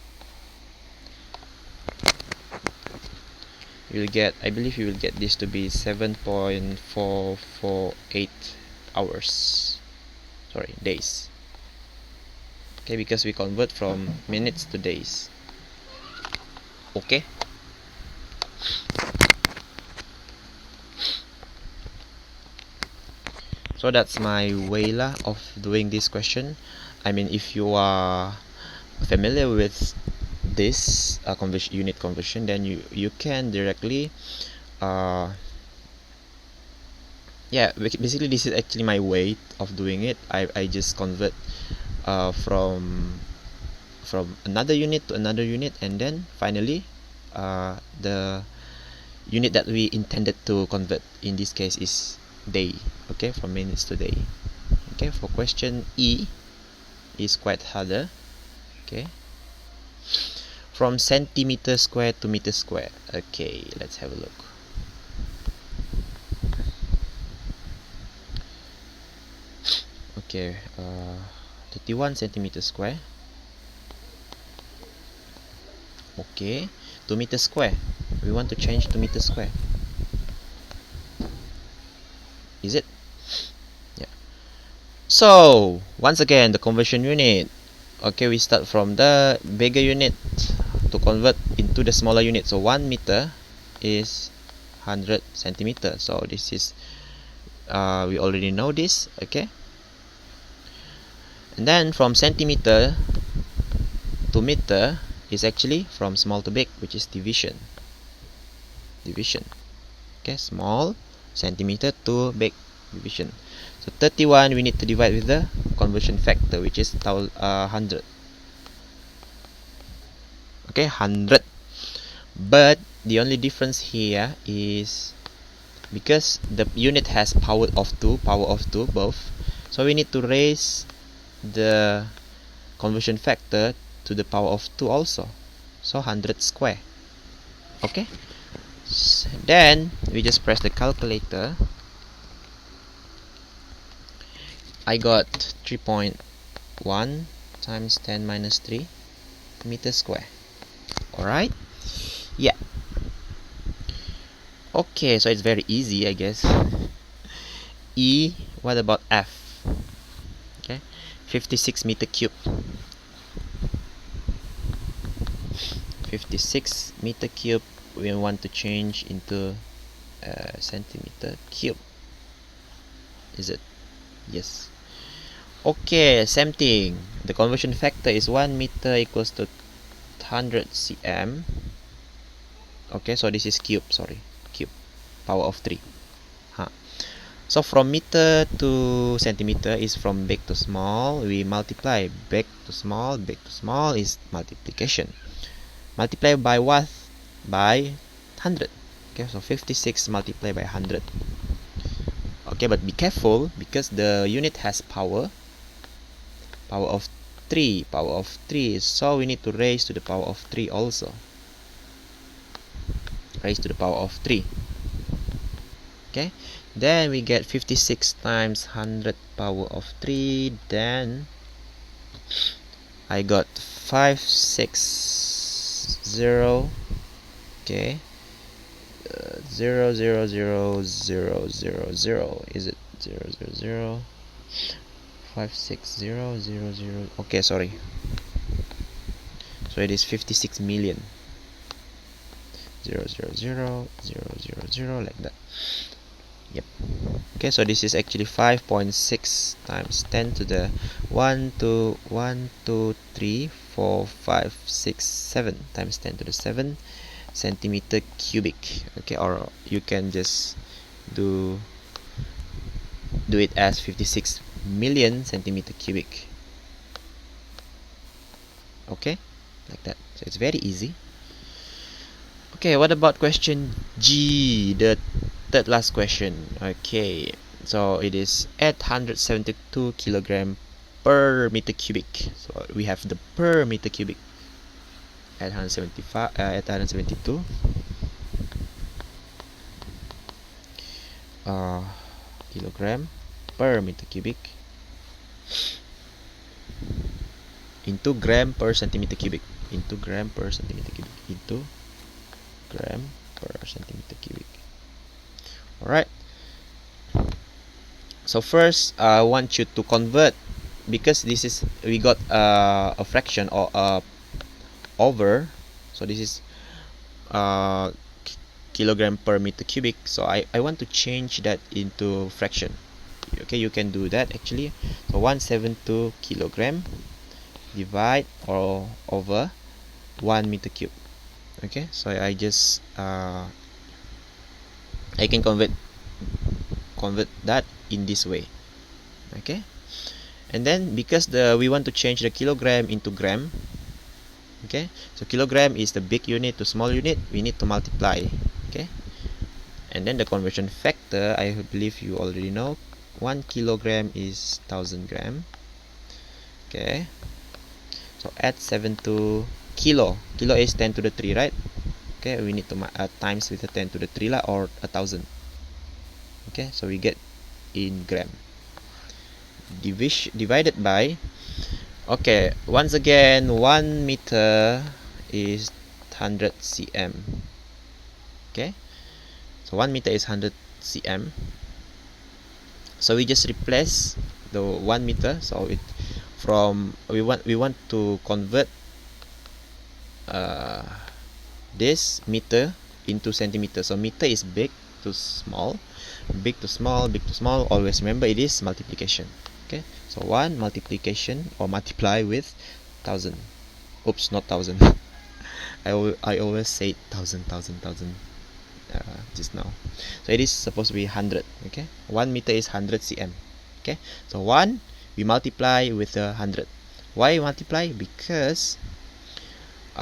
you will get, I believe you will get this to be 7.448 hours, sorry, days. Okay, because we convert from minutes to days. Okay, so that's my way lah of doing this question. I mean, if you are familiar with this unit conversion, then you can directly yeah, basically this is actually my way of doing it. I just convert from another unit to another unit, and then finally the unit that we intended to convert in this case is day. Okay, from minutes to day. Okay, for question E is quite harder. Okay, from centimeter square to meter square. Okay, let's have a look. Okay, 31 centimeter square. Okay, to meter square. We want to change to meter square. Is it? Yeah. So once again, the conversion unit. Okay, we start from the bigger unit to convert into the smaller unit. So 1 meter is 100 centimeter. So this is we already know this. Okay, and then from centimeter to meter is actually from small to big, which is division. Okay, small centimeter to big, division. So 31 we need to divide with the conversion factor, which is 100. Okay, 100. But the only difference here is because the unit has power of 2 both, so we need to raise the conversion factor to the power of 2 also, so 100 square. Okay, then we just press the calculator. I got 3.1 times 10 minus 3 meter square. Alright, yeah. Okay, so it's very easy, I guess. E, what about F? Okay, 56 meter cube. 56 meter cube, we want to change into centimeter cube. Is it? Yes. Okay, same thing. The conversion factor is 1 meter equals to 100 cm. Okay, so this is cube, sorry. Cube. Power of 3. Huh. So from meter to centimeter is from big to small. We multiply. Big to small is multiplication. Multiply by what? By 100. Okay, so 56 multiplied by 100. Okay, but be careful because the unit has power of 3, so we need to raise to the power of 3 also. Raise to the power of 3. Okay, then we get 56 times 100 power of 3, then I got 560. Okay, 0 0 0 0 0 0, is it 0 0 0 56000? Okay, sorry, so it is 56 million. 0 0 0 0 0 0, like that. Yep. Okay, so this is actually 5.6 times 10 to the 1 2 1 2 3 4 5 6 7 times 10 to the 7 centimeter cubic. Okay, or you can just do it as 56 million centimeter cubic. Okay, like that. So it's very easy. Okay, what about question G, the third last question? Okay, so it is 872 kilogram per meter cubic. So we have the per meter cubic. 872 kilogram per meter cubic into gram per centimeter cubic, into gram per centimeter cubic, into gram per centimeter cubic. Alright, so first I want you to convert, because this is, we got a fraction or over, so this is kilogram per meter cubic, so I want to change that into fraction. Okay, you can do that actually. So 172 kilogram divide or over 1 meter cube. Okay, so I just I can convert that in this way. Okay, and then because we want to change the kilogram into gram. Okay, so kilogram is the big unit to small unit, we need to multiply. Okay, and then the conversion factor, I believe you already know, 1 kilogram is 1000 gram. Okay, so add 7 to kilo is 10 to the 3, right? Okay, we need to times with the 10 to the 3 or 1000. Okay, so we get in gram, divided by, okay, once again 1 meter is 100 cm. Okay, so 1 meter is 100 cm, so we just replace the 1 meter. So it from we want to convert this meter into centimeter. So meter is big to small, big to small, big to small. Always remember it is multiplication. Okay, so 1 multiplication or multiply with 1000. Oops, not 1000. I always say 1000 just now. So it is supposed to be 100. Okay, 1 meter is 100 cm. Okay, so 1 we multiply with 100. Why multiply? Because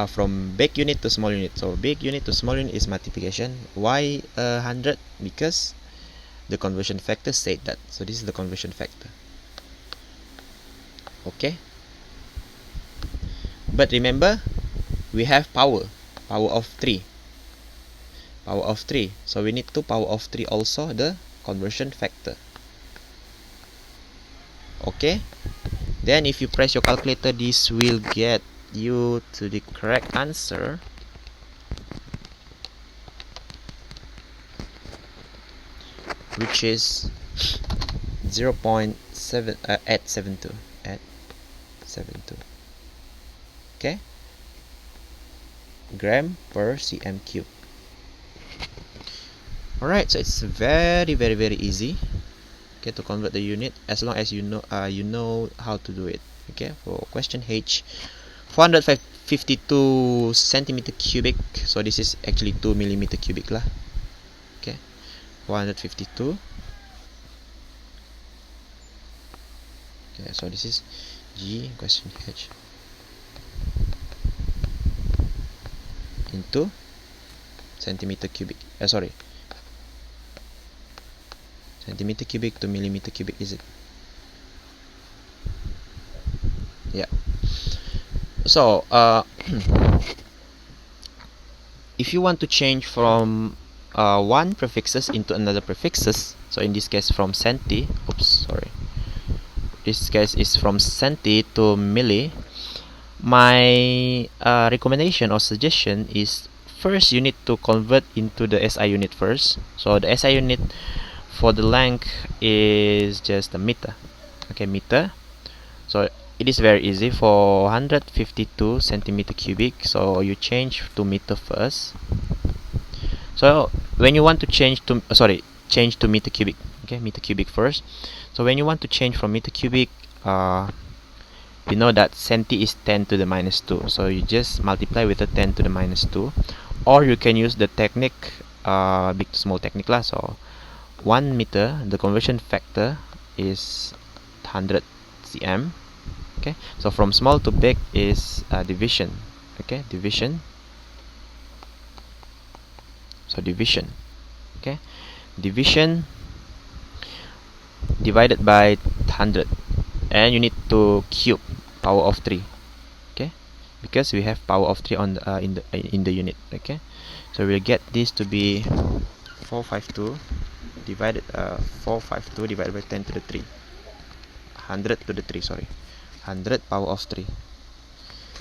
from big unit to small unit, so big unit to small unit is multiplication. Why 100? Because the conversion factor said that. So this is the conversion factor. Okay, but remember we have power of 3, so we need to power of 3 also the conversion factor. Okay, then if you press your calculator, this will get you to the correct answer, which is 0.7 at 72 at 72. Okay, gram per cm cube. Alright, so it's very easy, okay, to convert the unit, as long as you know how to do it. Okay, for question H, 452 centimeter cubic, so this is actually 2 millimeter cubic lah. Okay, 452. Okay, so this is G, question H, into centimeter cubic. Sorry, centimeter cubic to millimeter cubic, is it? Yeah. So if you want to change from one prefixes into another prefixes, so in this case from centi, this case is from centi to milli, my recommendation or suggestion is, first you need to convert into the SI unit first. So the SI unit for the length is just a meter. Okay, meter. So it is very easy. For 152 centimeter cubic, so you change to meter first. So when you want to change to meter cubic, okay, meter cubic first. So when you want to change from meter cubic, you know that centi is 10 to the minus 2, so you just multiply with the 10 to the minus 2, or you can use the technique, big to small technique lah. So 1 meter, the conversion factor is 100 cm. Okay, so from small to big is division. Okay, division. So division. Okay, division divided by 100, and you need to cube power of 3. Okay, because we have power of 3 on the, in the unit. Okay, so we'll get this to be 452 divided 452 divided by 10 to the 3, 100 to the 3, sorry, 100 power of 3.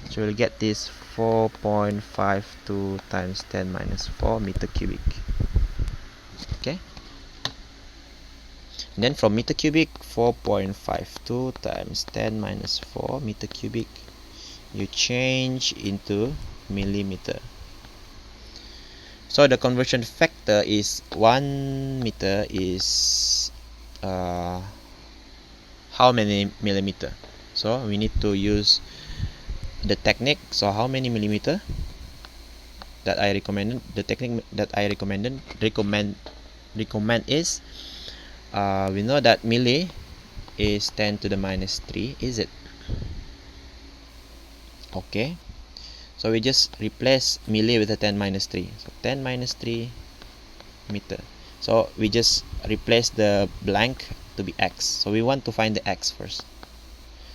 So we'll get this 4.52 times 10 minus 4 meter cubic. Okay, and then from meter cubic, 4.52 times 10 minus 4 meter cubic, you change into millimeter. So the conversion factor is 1 meter is how many millimeter? So we need to use the technique. So how many millimeter that I recommended? The technique that I recommend is, we know that milli is 10 to the minus 3, is it? Okay, so we just replace milli with the 10 minus 3. So 10 minus 3 meter. So we just replace the blank to be x. So we want to find the x first.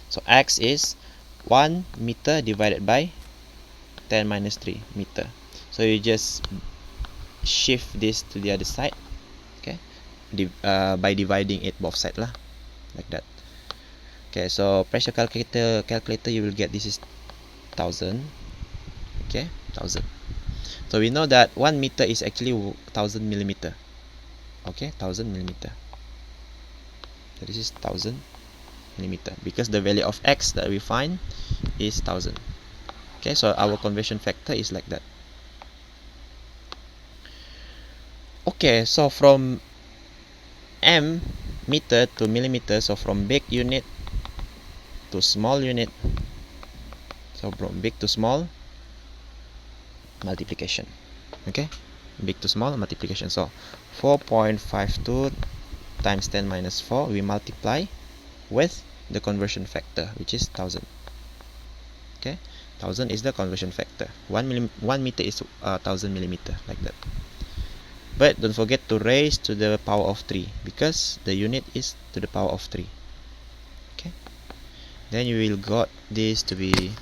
So x is 1 meter divided by 10 minus 3 meter. So you just shift this to the other side. Okay, by dividing it both sides lah, like that. Okay, so pressure calculator, you will get this is 1000. Okay, 1000. So we know that 1 meter is actually 1000 millimeter. Okay, 1000 millimeter. So this is 1000 millimeter because the value of x that we find is 1000. Okay, so our conversion factor is like that. Okay, so from m meter to millimeter, so from big unit to small unit, so from big to small, multiplication. Okay, big to small multiplication. So 4.52 times 10 minus 4, we multiply with the conversion factor, which is 1000. Okay, 1000 is the conversion factor. 1 meter is 1000 millimeter, like that. But don't forget to raise to the power of 3 because the unit is to the power of 3. Okay, then you will got this to be,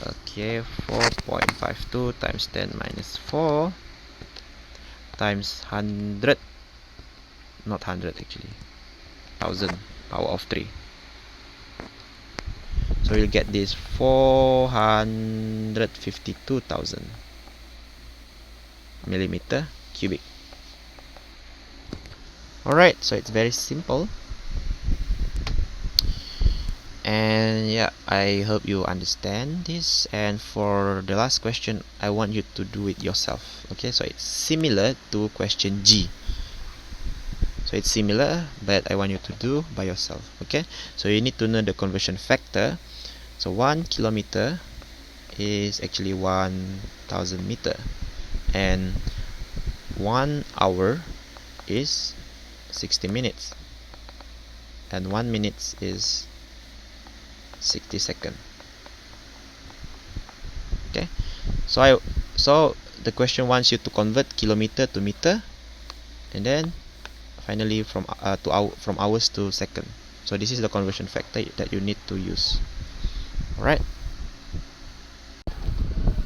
okay, 4.52 times 10 minus 4 times 100, not 100 actually, 1000 power of 3. So we'll get this 452,000 millimeter cubic. Alright, so it's very simple. And yeah, I hope you understand this. And for the last question, I want you to do it yourself. Okay, so it's similar to question G. So it's similar, but I want you to do by yourself. Okay, so you need to know the conversion factor. So 1 kilometer is actually 1,000 meter, and 1 hour is 60 minutes, and 1 minute is 60 seconds. Okay, so the question wants you to convert kilometer to meter, and then finally from hours to second. So this is the conversion factor that you need to use. Alright.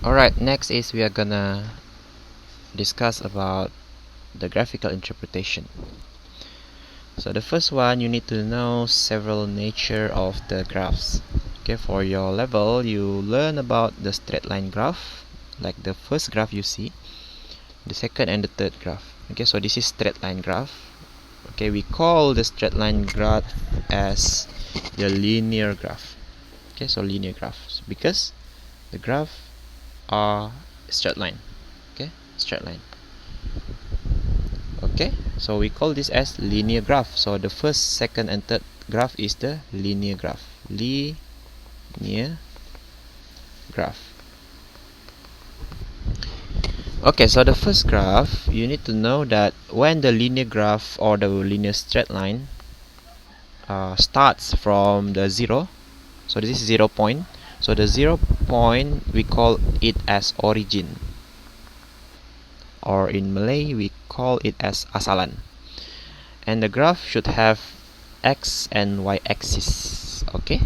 Alright, next is we are gonna discuss about the graphical interpretation. So the first one, you need to know several nature of the graphs. Okay, for your level, you learn about the straight line graph, like the first graph you see, the second and the third graph. Okay, so this is straight line graph. Okay, we call the straight line graph as the linear graph. Okay, so linear graphs because the graph are straight line. Okay, straight line. Okay, so we call this as linear graph. So the first, second and third graph is the linear graph. Linear graph. Okay, so the first graph, you need to know that when the linear graph or the linear straight line starts from the 0, so this is 0 point, so the 0 point we call it as origin, or in Malay we call it as asalan, and the graph should have x and y axis. Okay,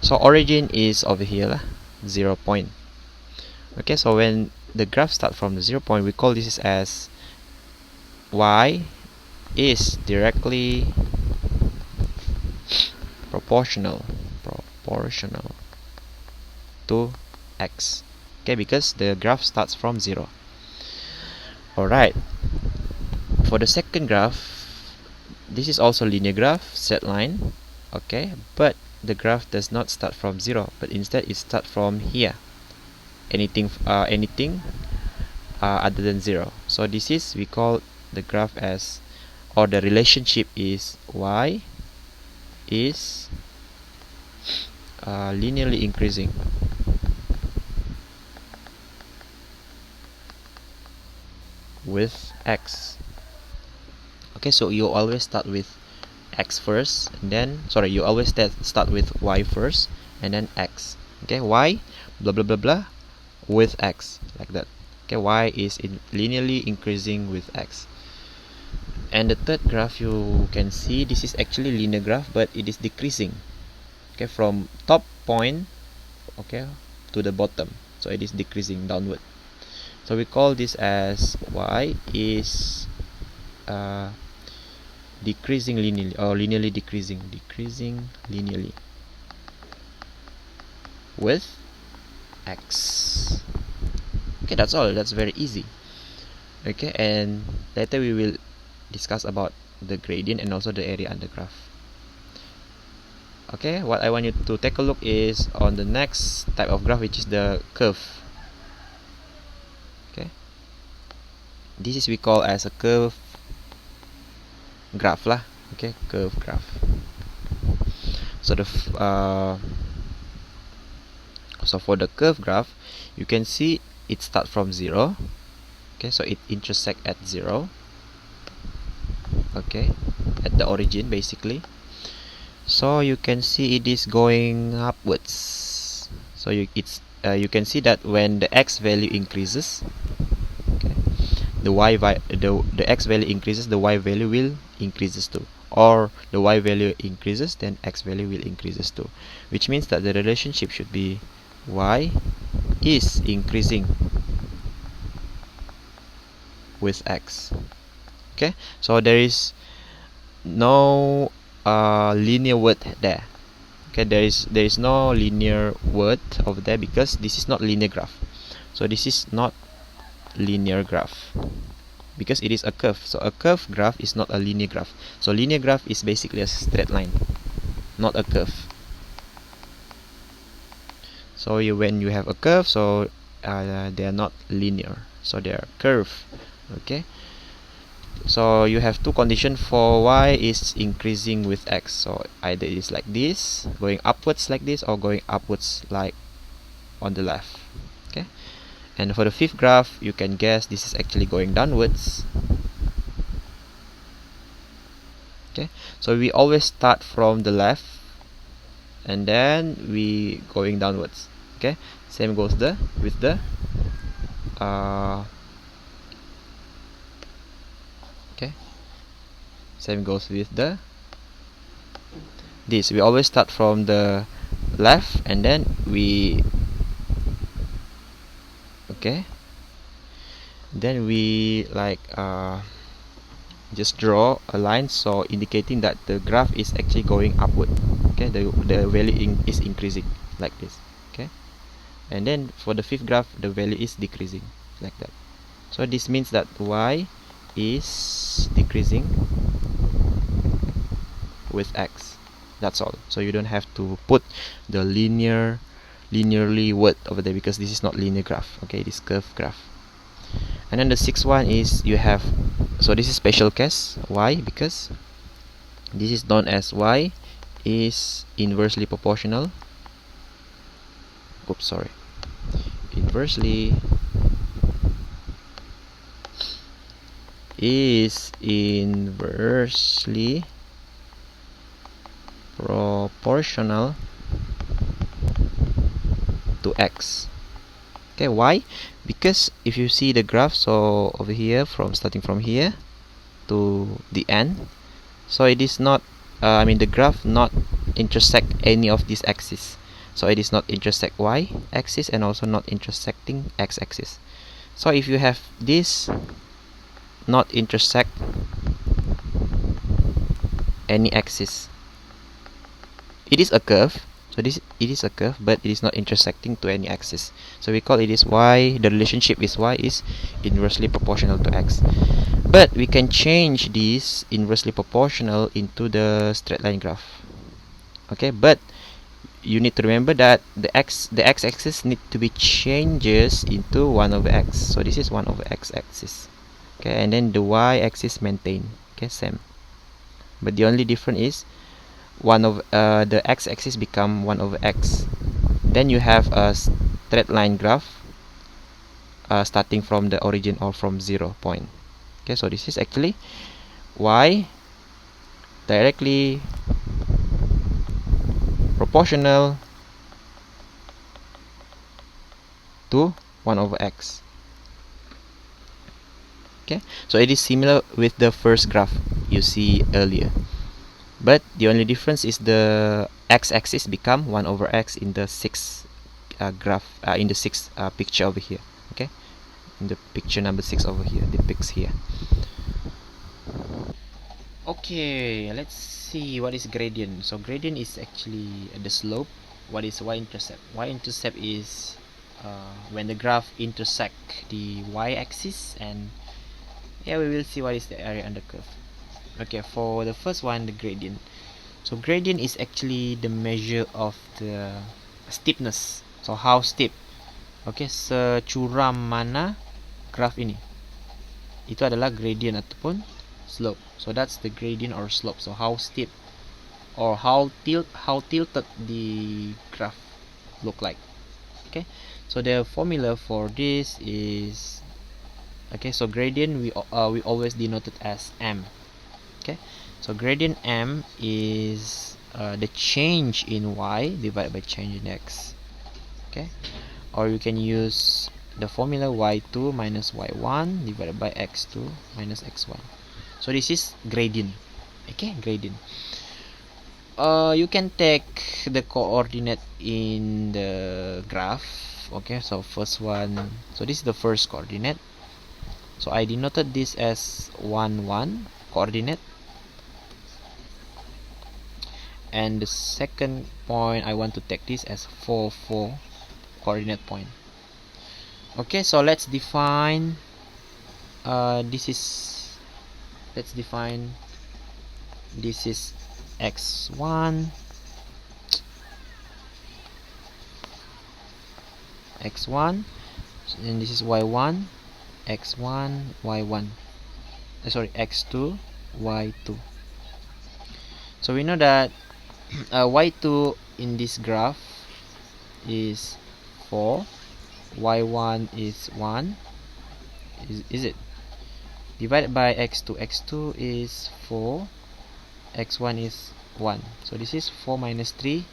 so origin is over here lah, 0 point. Okay, so when the graph starts from the 0 point, we call this as y is directly proportional to x. Okay, because the graph starts from 0. Alright, for the second graph, this is also linear graph, straight line. Okay, but the graph does not start from 0, but instead it starts from here, anything other than 0. So this is, we call the graph as, or the relationship is y is linearly increasing with x. Okay, so you always start with x first, and then you always start with y first and then x. Okay, y blah blah blah blah with x, like that. Okay, y is linearly increasing with x. And the third graph, you can see this is actually linear graph, but it is decreasing. Okay, from top point, okay, to the bottom, so it is decreasing downward. So we call this as y is decreasing linearly, or linearly decreasing linearly with x. Okay, that's all. That's very easy. Okay, and later we will discuss about the gradient and also the area under graph. Okay, what I want you to take a look is on the next type of graph, which is the curve. Okay, this is we call as a curve graph lah. Okay, curve graph. So so for the curve graph, you can see it start from 0. Okay, so it intersect at 0. Okay, at the origin basically. So you can see it is going upwards. So you can see that when the x value increases, okay, the x value increases, the y value will increases too, or the y value increases, then x value will increases too, which means that the relationship should be y is increasing with x. Okay, so there is no linear word there. Okay, there is no linear word over there because this is not linear graph. So this is not linear graph because it is a curve. So a curve graph is not a linear graph. So linear graph is basically a straight line, not a curve. So when you have a curve, so they are not linear, so they are curve. Okay, so you have two conditions for y is increasing with x. So either it is like this, going upwards like this, or going upwards like on the left. Okay, and for the fifth graph, you can guess this is actually going downwards. Okay, so we always start from the left and then we going downwards. Okay, same goes with the okay, same goes with the this. We always start from the left and then we okay, then we like just draw a line, so indicating that the graph is actually going upward. Okay, the value is increasing like this. Okay, and then for the fifth graph, the value is decreasing like that. So this means that y is decreasing with x. That's all. So you don't have to put the linearly word over there because this is not linear graph. Okay, this curve graph. And then the sixth one is you have, so this is special case. Why? Because this is known as y is inversely proportional. Oops, sorry. Inversely is inversely proportional to x. Okay, why? Because if you see the graph, so over here, from starting from here to the end, so it is not the graph not intersect any of these axes. So it is not intersect y axis and also not intersecting x axis. So if you have this not intersect any axis, it is a curve. So it is a curve, but it is not intersecting to any axis. So we call it is y. The relationship is y is inversely proportional to x. But we can change this inversely proportional into the straight line graph. Okay, but you need to remember that the x-axis need to be changes into 1 over x. So this is 1 over x-axis. Okay, and then the y-axis maintain. Okay, same. But the only difference is the x-axis become 1 over x. Then you have a straight line graph starting from the origin or from 0 point. Okay, so this is actually y directly proportional to 1 over x. Okay, so it is similar with the first graph you see earlier, but the only difference is the x-axis become 1 over x in the sixth graph, in the sixth picture over here. Okay, in the picture number 6 over here, depicts here. Okay, let's see what is gradient. So gradient is actually the slope. What is y-intercept? Y-intercept is when the graph intersect the y-axis, and yeah, we will see what is the area under curve. Okay, for the first one, the gradient. So gradient is actually the measure of the steepness. So how steep? Okay, securam mana graph ini? Itu adalah gradient ataupun slope. So that's the gradient or slope. So how steep or how tilted the graph look like. Okay, so the formula for this is, okay, so gradient we always denote it as m. Okay, so gradient m is the change in y divided by change in x. Okay, or you can use the formula y2 minus y1 divided by x2 minus x1. So this is gradient. Okay, gradient. You can take the coordinate in the graph. Okay, so first one, so this is the first coordinate. So I denoted this as 1 1 coordinate, and the second point I want to take this as 4 4 coordinate point. Okay, so let's define let's define this is x1 and this is y1 x1 y1 sorry x2 y2. So we know that y2 in this graph is 4, y1 is 1, is it? Divided by x2, x2 is 4, x1 is 1. So this is 4 minus 3,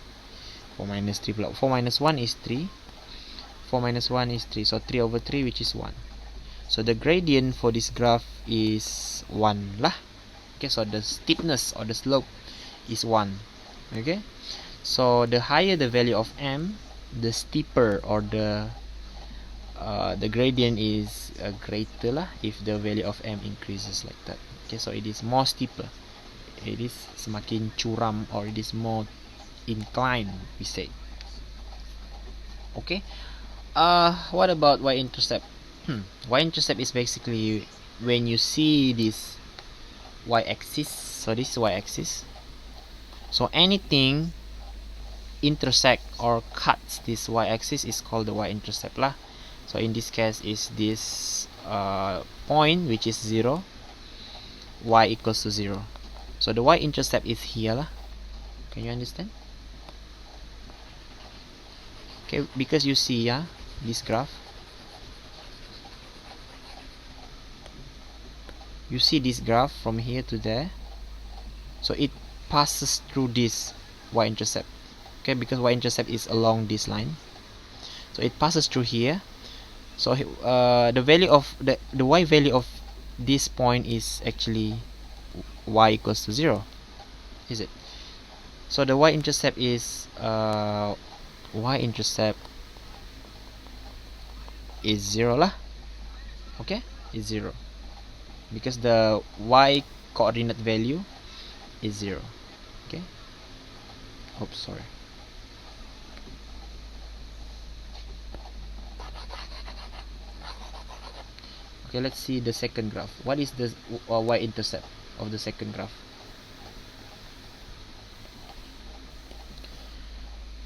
4 minus 3 4 minus 1 is 3, 4 minus 1 is 3, so 3 over 3, which is 1. So the gradient for this graph is 1 lah. Okay, so the steepness or the slope is 1. Okay, so the higher the value of m, the steeper or the gradient is greater lah if the value of m increases like that. Okay, so it is more steeper, it is semakin curam, or it is more inclined, we say. Okay, what about y-intercept? Y-intercept is basically when you see this y-axis, so this is y-axis, so anything intersect or cuts this y-axis is called the y-intercept lah. So in this case is this point which is 0, y equals to 0. So the y-intercept is here lah. Can you understand? Okay, because you see this graph, you see this graph from here to there, so it passes through this y-intercept. Okay, because y-intercept is along this line, so it passes through here. So the value of the y value of this point is actually y equals to 0, is it? So the y-intercept is y-intercept is 0 lah. Okay, is 0 because the y coordinate value is 0. Okay, oops, sorry. Okay, let's see the second graph. What is the y-intercept of the second graph?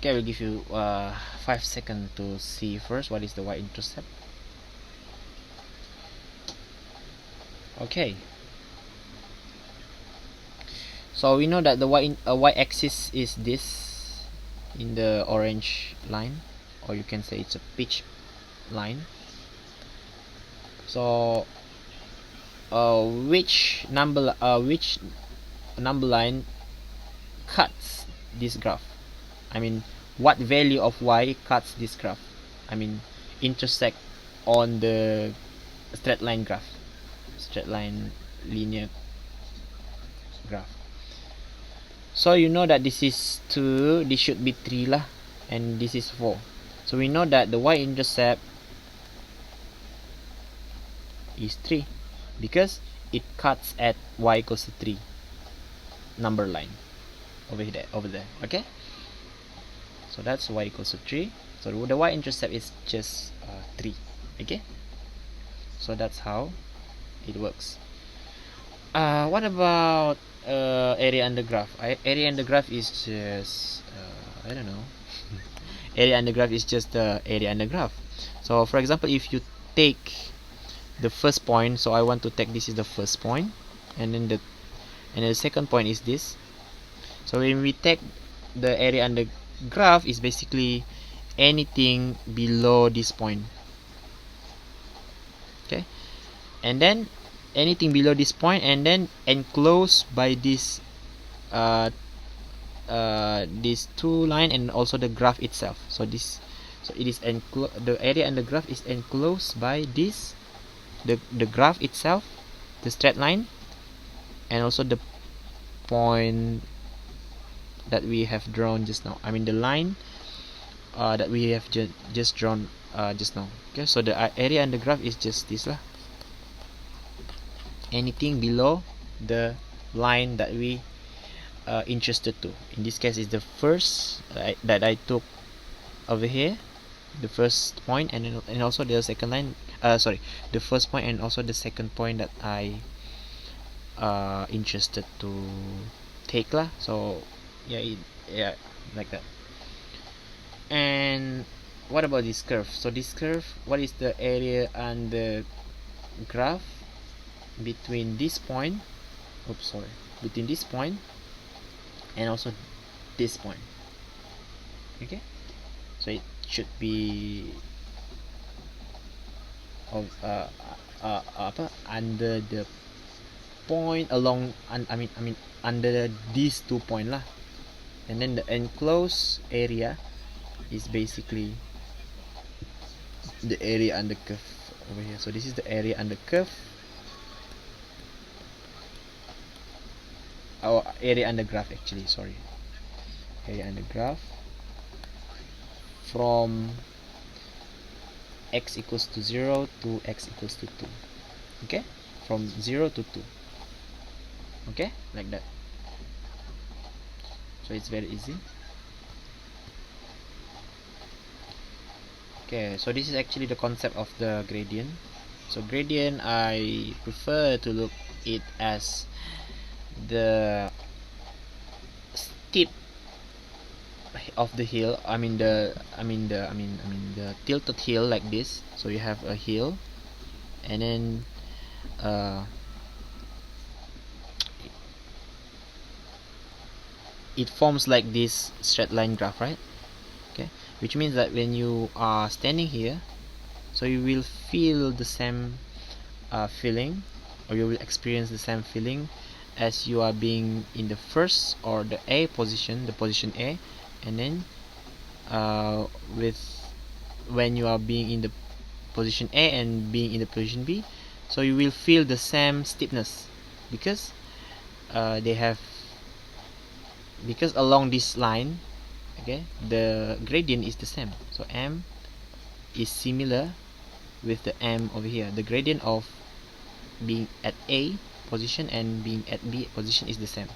Okay, I will give you 5 seconds to see first what is the y-intercept. Okay, so we know that the y-axis is this in the orange line, or you can say it's a pitch line. So which number line cuts this graph? I mean, what value of y cuts this graph? I mean, intersect on the straight line graph, straight line linear graph. So you know that this is 2, this should be 3 lah, and this is 4. So we know that the y-intercept is 3 because it cuts at y equals to 3 number line over there. Okay, so that's y equals to 3. So the y-intercept is just 3. Okay, so that's how it works. What about area under graph? Area under graph is just I don't know. Area under graph is just the area under graph. So for example, if you take the first point, so I want to take this is the first point, and then the second point is this. So when we take the area under graph, is basically anything below this point. Okay, and then anything below this point, and then enclosed by this these two line, and also the graph itself. So it is the area under graph is enclosed by this the graph itself, the straight line, and also the point that we have drawn just now. I mean the line that we have just drawn just now. Okay, so the area under graph is just this lah. Anything below the line that we interested to. In this case, is the first that I took over here, the first point, and also the second line. Sorry, the first point and also the second point that I interested to take lah. So yeah, yeah, like that. And what about this curve? So this curve, what is the area and the graph between this point? Oops, sorry, between this point and also this point. Okay, so it should be of under the point along, I mean under these 2 points lah, and then the enclosed area is basically the area under curve over here. So this is the area under curve, or area under graph actually, sorry, area under graph from x equals to 0 to x equals to 2. Okay, from 0 to 2. Okay, like that. So it's very easy. Okay, so this is actually the concept of the gradient. So gradient, I prefer to look it as the steep of the hill. I mean the tilted hill like this. So you have a hill, and then it forms like this straight line graph, right? Okay, which means that when you are standing here, so you will feel the same feeling, or you will experience the same feeling as you are being in the first or the A position, the position A, and then with when you are being in the position A and being in the position B, so you will feel the same steepness because they have, because along this line, okay, the gradient is the same. So M is similar with the M over here. The gradient of being at A position and being at B position is the same.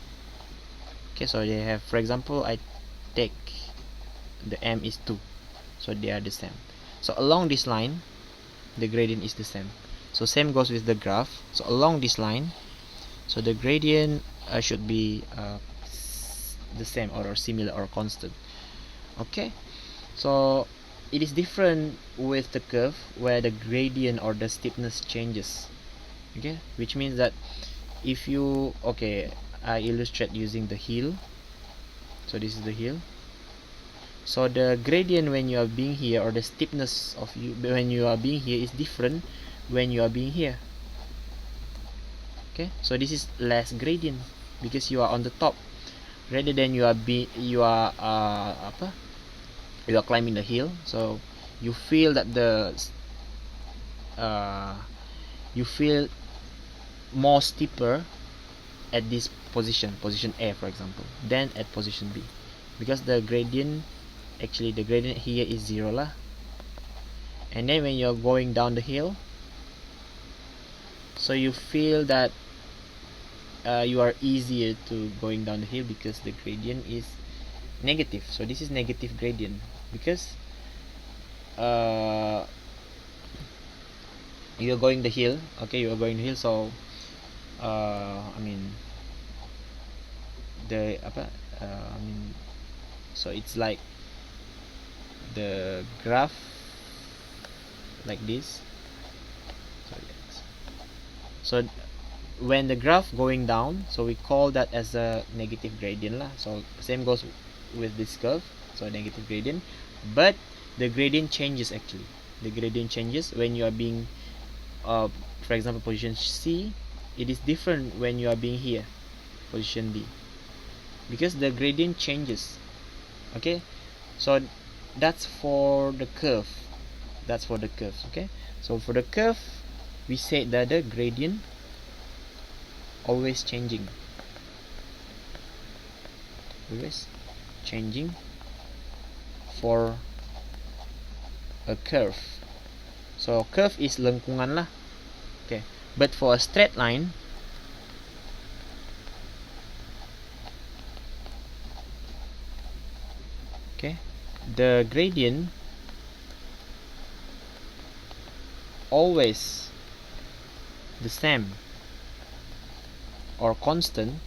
Okay, so they have, for example, I take the M is 2, so they are the same. So along this line, the gradient is the same. So same goes with the graph. So along this line, so the gradient should be the same or similar or constant. Okay, so it is different with the curve where the gradient or the steepness changes. Okay, which means that if you, okay, I illustrate using the hill. So this is the hill. So the gradient when you are being here, or the steepness of you when you are being here, is different when you are being here. Okay, so this is less gradient because you are on the top, rather than you are climbing the hill. So you feel that you feel more steeper at this position A, for example, than at position B, because the gradient, actually the gradient here is 0 lah. And then when you're going down the hill, so you feel that you are easier to going down the hill because the gradient is negative. So this is negative gradient because you are going the hill. Okay, you are going the hill. So I mean the so it's like the graph like this. So when the graph going down, so we call that as a negative gradient lah. So same goes with this curve, so negative gradient. But the gradient changes, actually the gradient changes when you are being for example position C. It is different when you are being here, position B, because the gradient changes. Okay, so that's for the curve, okay. So for the curve, we said that the gradient always changing for a curve. So curve is lengkungan lah. Okay, but for a straight line, the gradient always the same or constant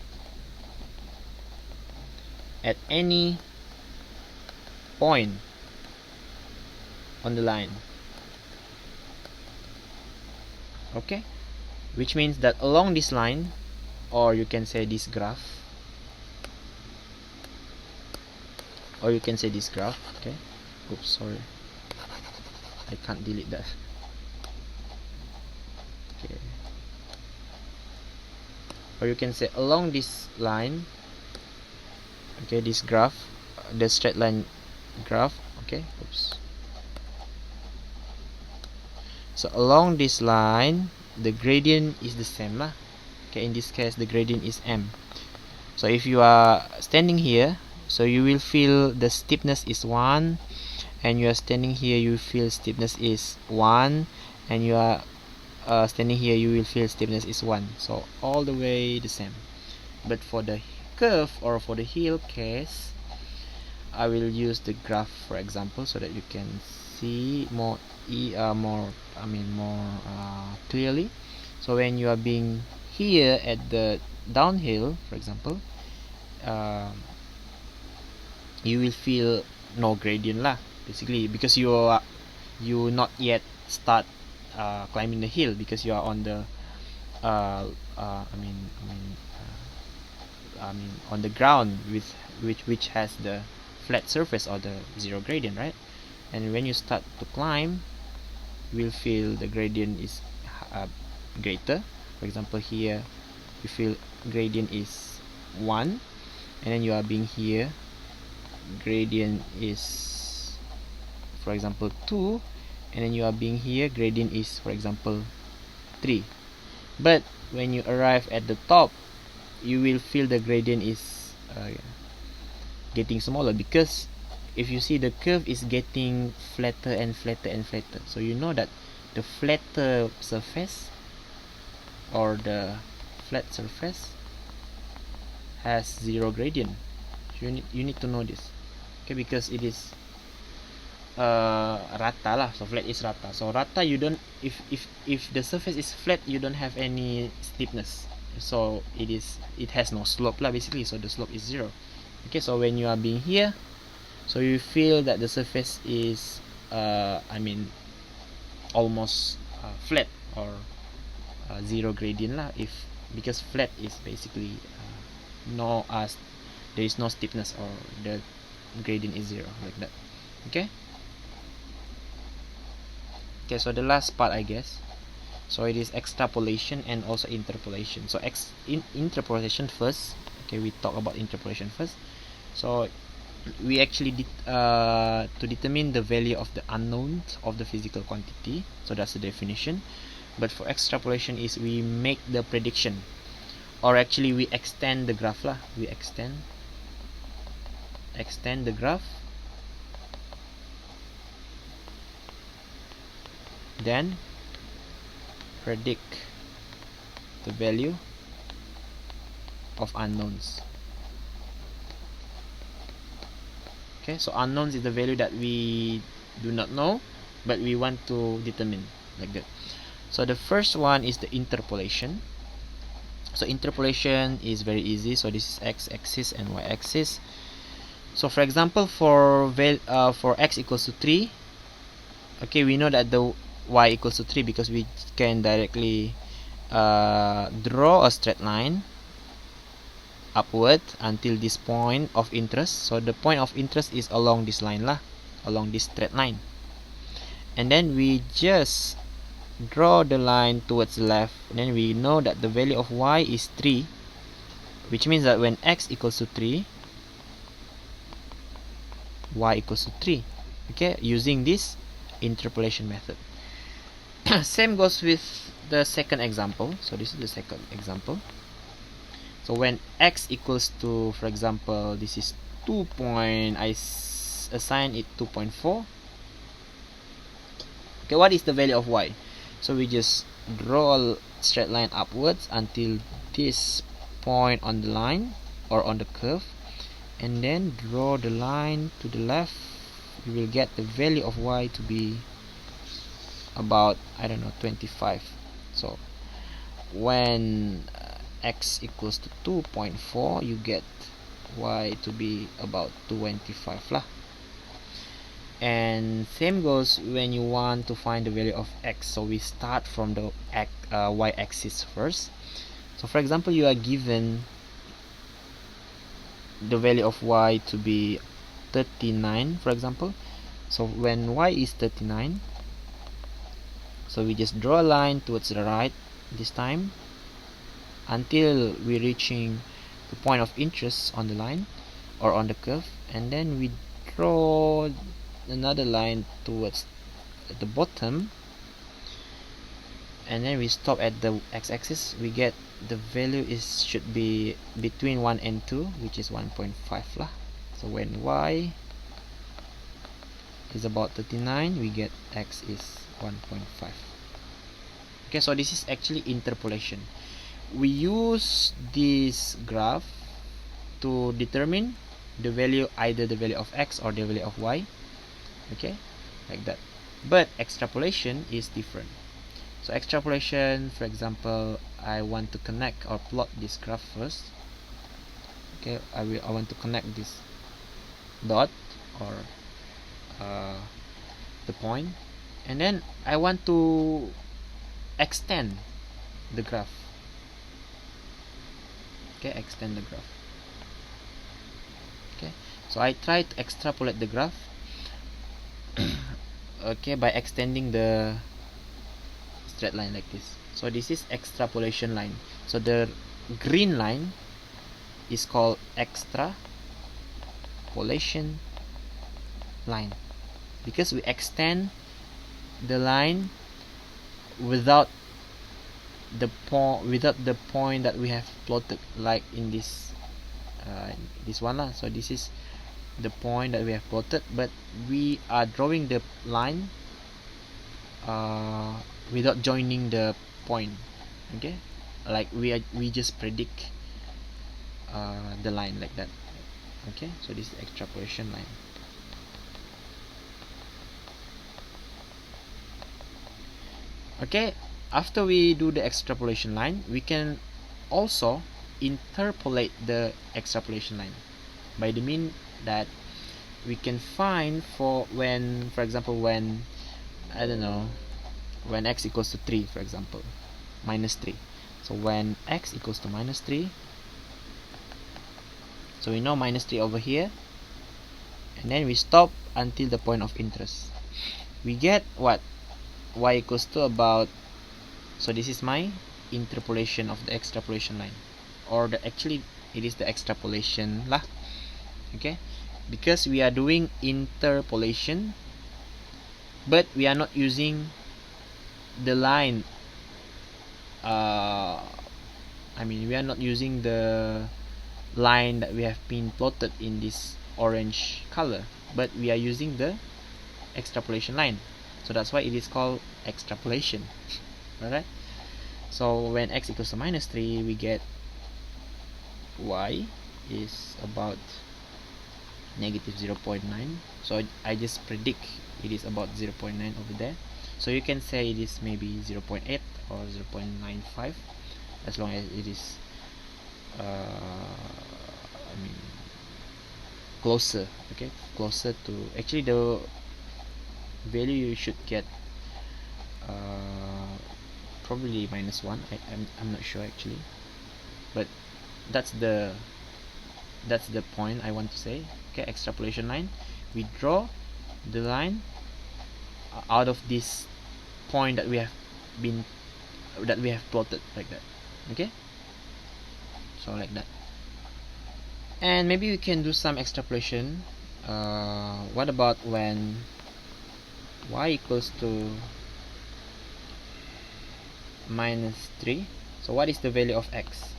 at any point on the line. Okay, which means that along this line, or you can say this graph, okay, oops, sorry, I can't delete that. Okay, or you can say along this line, okay, this graph, the straight line graph, okay, oops. So along this line, the gradient is the same lah. Okay, in this case the gradient is m. So if you are standing here, so you will feel the steepness is 1, and you are standing here, you feel steepness is 1, and you are standing here, you will feel steepness is 1. So all the way the same. But for the curve or for the hill case, I will use the graph for example, so that you can see more clearly. So when you are being here at the downhill, for example, you will feel no gradient lah, basically, because you not yet start climbing the hill, because you are on the on the ground with which has the flat surface or the zero gradient, right? And when you start to climb, you will feel the gradient is greater. For example, here you feel gradient is 1, and then you are being here, gradient is for example 2, and then you are being here, gradient is for example 3. But when you arrive at the top, you will feel the gradient is getting smaller, because if you see, the curve is getting flatter and flatter and flatter. So you know that the flatter surface or the flat surface has zero gradient. You need to know this, okay, because it is rata lah. So flat is rata. So rata, you don't, if the surface is flat, you don't have any steepness. So it has no slope lah, basically. So the slope is 0. Okay, so when you are being here, so you feel that the surface is almost flat or zero gradient lah, because flat is basically there is no steepness, or the gradient is 0, like that. Okay, so the last part, I guess, so it is extrapolation and also interpolation. So interpolation first. Okay, we talk about interpolation first. So we actually to determine the value of the unknowns of the physical quantity, so that's the definition. But for extrapolation is we make the prediction, or actually we extend the graph lah. We extend the graph, then predict the value of unknowns. Okay, so unknowns is the value that we do not know, but we want to determine, like that. So the first one is the interpolation. So interpolation is very easy. So this is x-axis and y-axis. So for example, for x equals to 3, okay, we know that the y equals to 3 because we can directly draw a straight line upward until this point of interest. So the point of interest is along this line lah, along this straight line, and then we just draw the line towards the left, and then we know that the value of y is 3, which means that when x equals to 3, y equals to 3. Okay, using this interpolation method. Same goes with the second example. So this is the second example. So when x equals to, for example, this is 2 point, I assign it 2.4. Okay, what is the value of y? So we just draw a straight line upwards until this point on the line or on the curve, and then draw the line to the left you will get the value of y to be about, I don't know, 25. So when x equals to 2.4, you get y to be about 25 lah. And same goes when you want to find the value of x. So we start from the y-axis first. So for example, you are given the value of y to be 39, for example. So when y is 39, so we just draw a line towards the right this time until we're reaching the point of interest on the line or on the curve, and then we draw another line towards the bottom, and then we stop at the x-axis. We get the value should be between 1 and 2, which is 1.5 lah. So when y is about 39, we get x is 1.5. Okay, so this is actually interpolation. We use this graph to determine the value, either the value of x or the value of y. Okay, like that. But extrapolation is different. So extrapolation, for example, I want to connect or plot this graph first. Okay, I want to connect this dot or the point, and then I want to extend the graph. Okay, extend the graph. Okay, so I try to extrapolate the graph okay, by extending the straight line like this. So this is extrapolation line. So the green line is called extrapolation line, because we extend the line without the point that we have plotted, like in this one lah. So this is the point that we have plotted, but we are drawing the line without joining the point. Okay, like we just predict the line like that. Okay, so this is extrapolation line. Okay, after we do the extrapolation line, we can also interpolate the extrapolation line, by the mean that we can find for example, when I don't know, when x equals to 3, for example, minus 3. So when x equals to minus 3, so we know minus 3 over here, and then we stop until the point of interest. We get what? Y equals to about, so this is my interpolation of the extrapolation line, or actually it is the extrapolation lah. Okay, because we are doing interpolation, but we are not using the line, we are not using the line that we have been plotted in this orange color, but we are using the extrapolation line. So that's why it is called extrapolation. Alright, so when x equals to minus 3, we get y is about negative 0.9. So I just predict it is about 0.9 over there. So you can say it is maybe 0.8 or 0.95, as long as it is closer. Okay, closer to, actually the value you should get probably -1. I'm not sure actually, but that's the point I want to say. Okay, extrapolation line, we draw the line out of this point that we have plotted like that. Okay, so like that. And maybe we can do some extrapolation. What about when y equals to -3? So what is the value of x?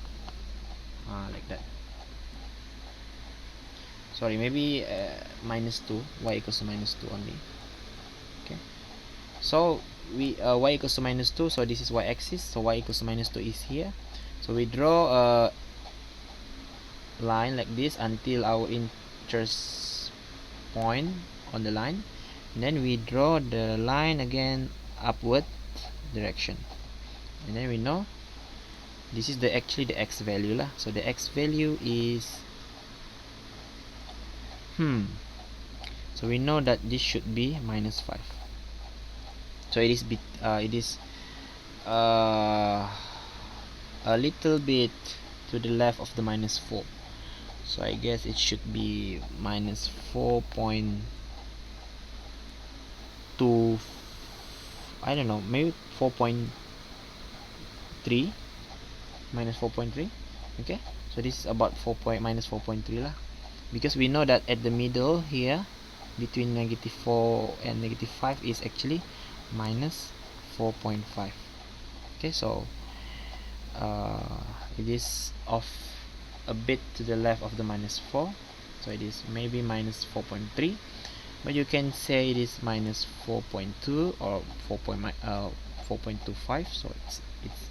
Like that. Sorry, maybe -2. Y equals to -2 only. Okay, so we y equals to -2, so this is y-axis, so y equals to -2 is here. So we draw a line like this until our interest point on the line, and then we draw the line again upward direction, and then we know this is actually the x value lah. So the x value is so we know that this should be -5. So it is a little bit to the left of the -4. So I guess it should be -4.2, I don't know, maybe 4.3, -4.3. Okay, so this is about -4.3 lah, because we know that at the middle here between -4 and -5 is actually -4.5. okay, so it is off a bit to the left of the -4, so it is maybe -4.3, but you can say it is -4.2 or 4.25, so it's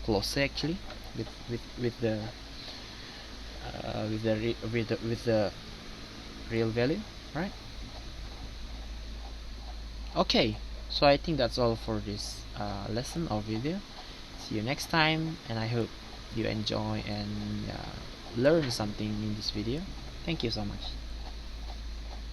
closer actually with the real value, right? Okay, so I think that's all for this lesson or video. See you next time, and I hope you enjoy and learn something in this video. Thank you so much.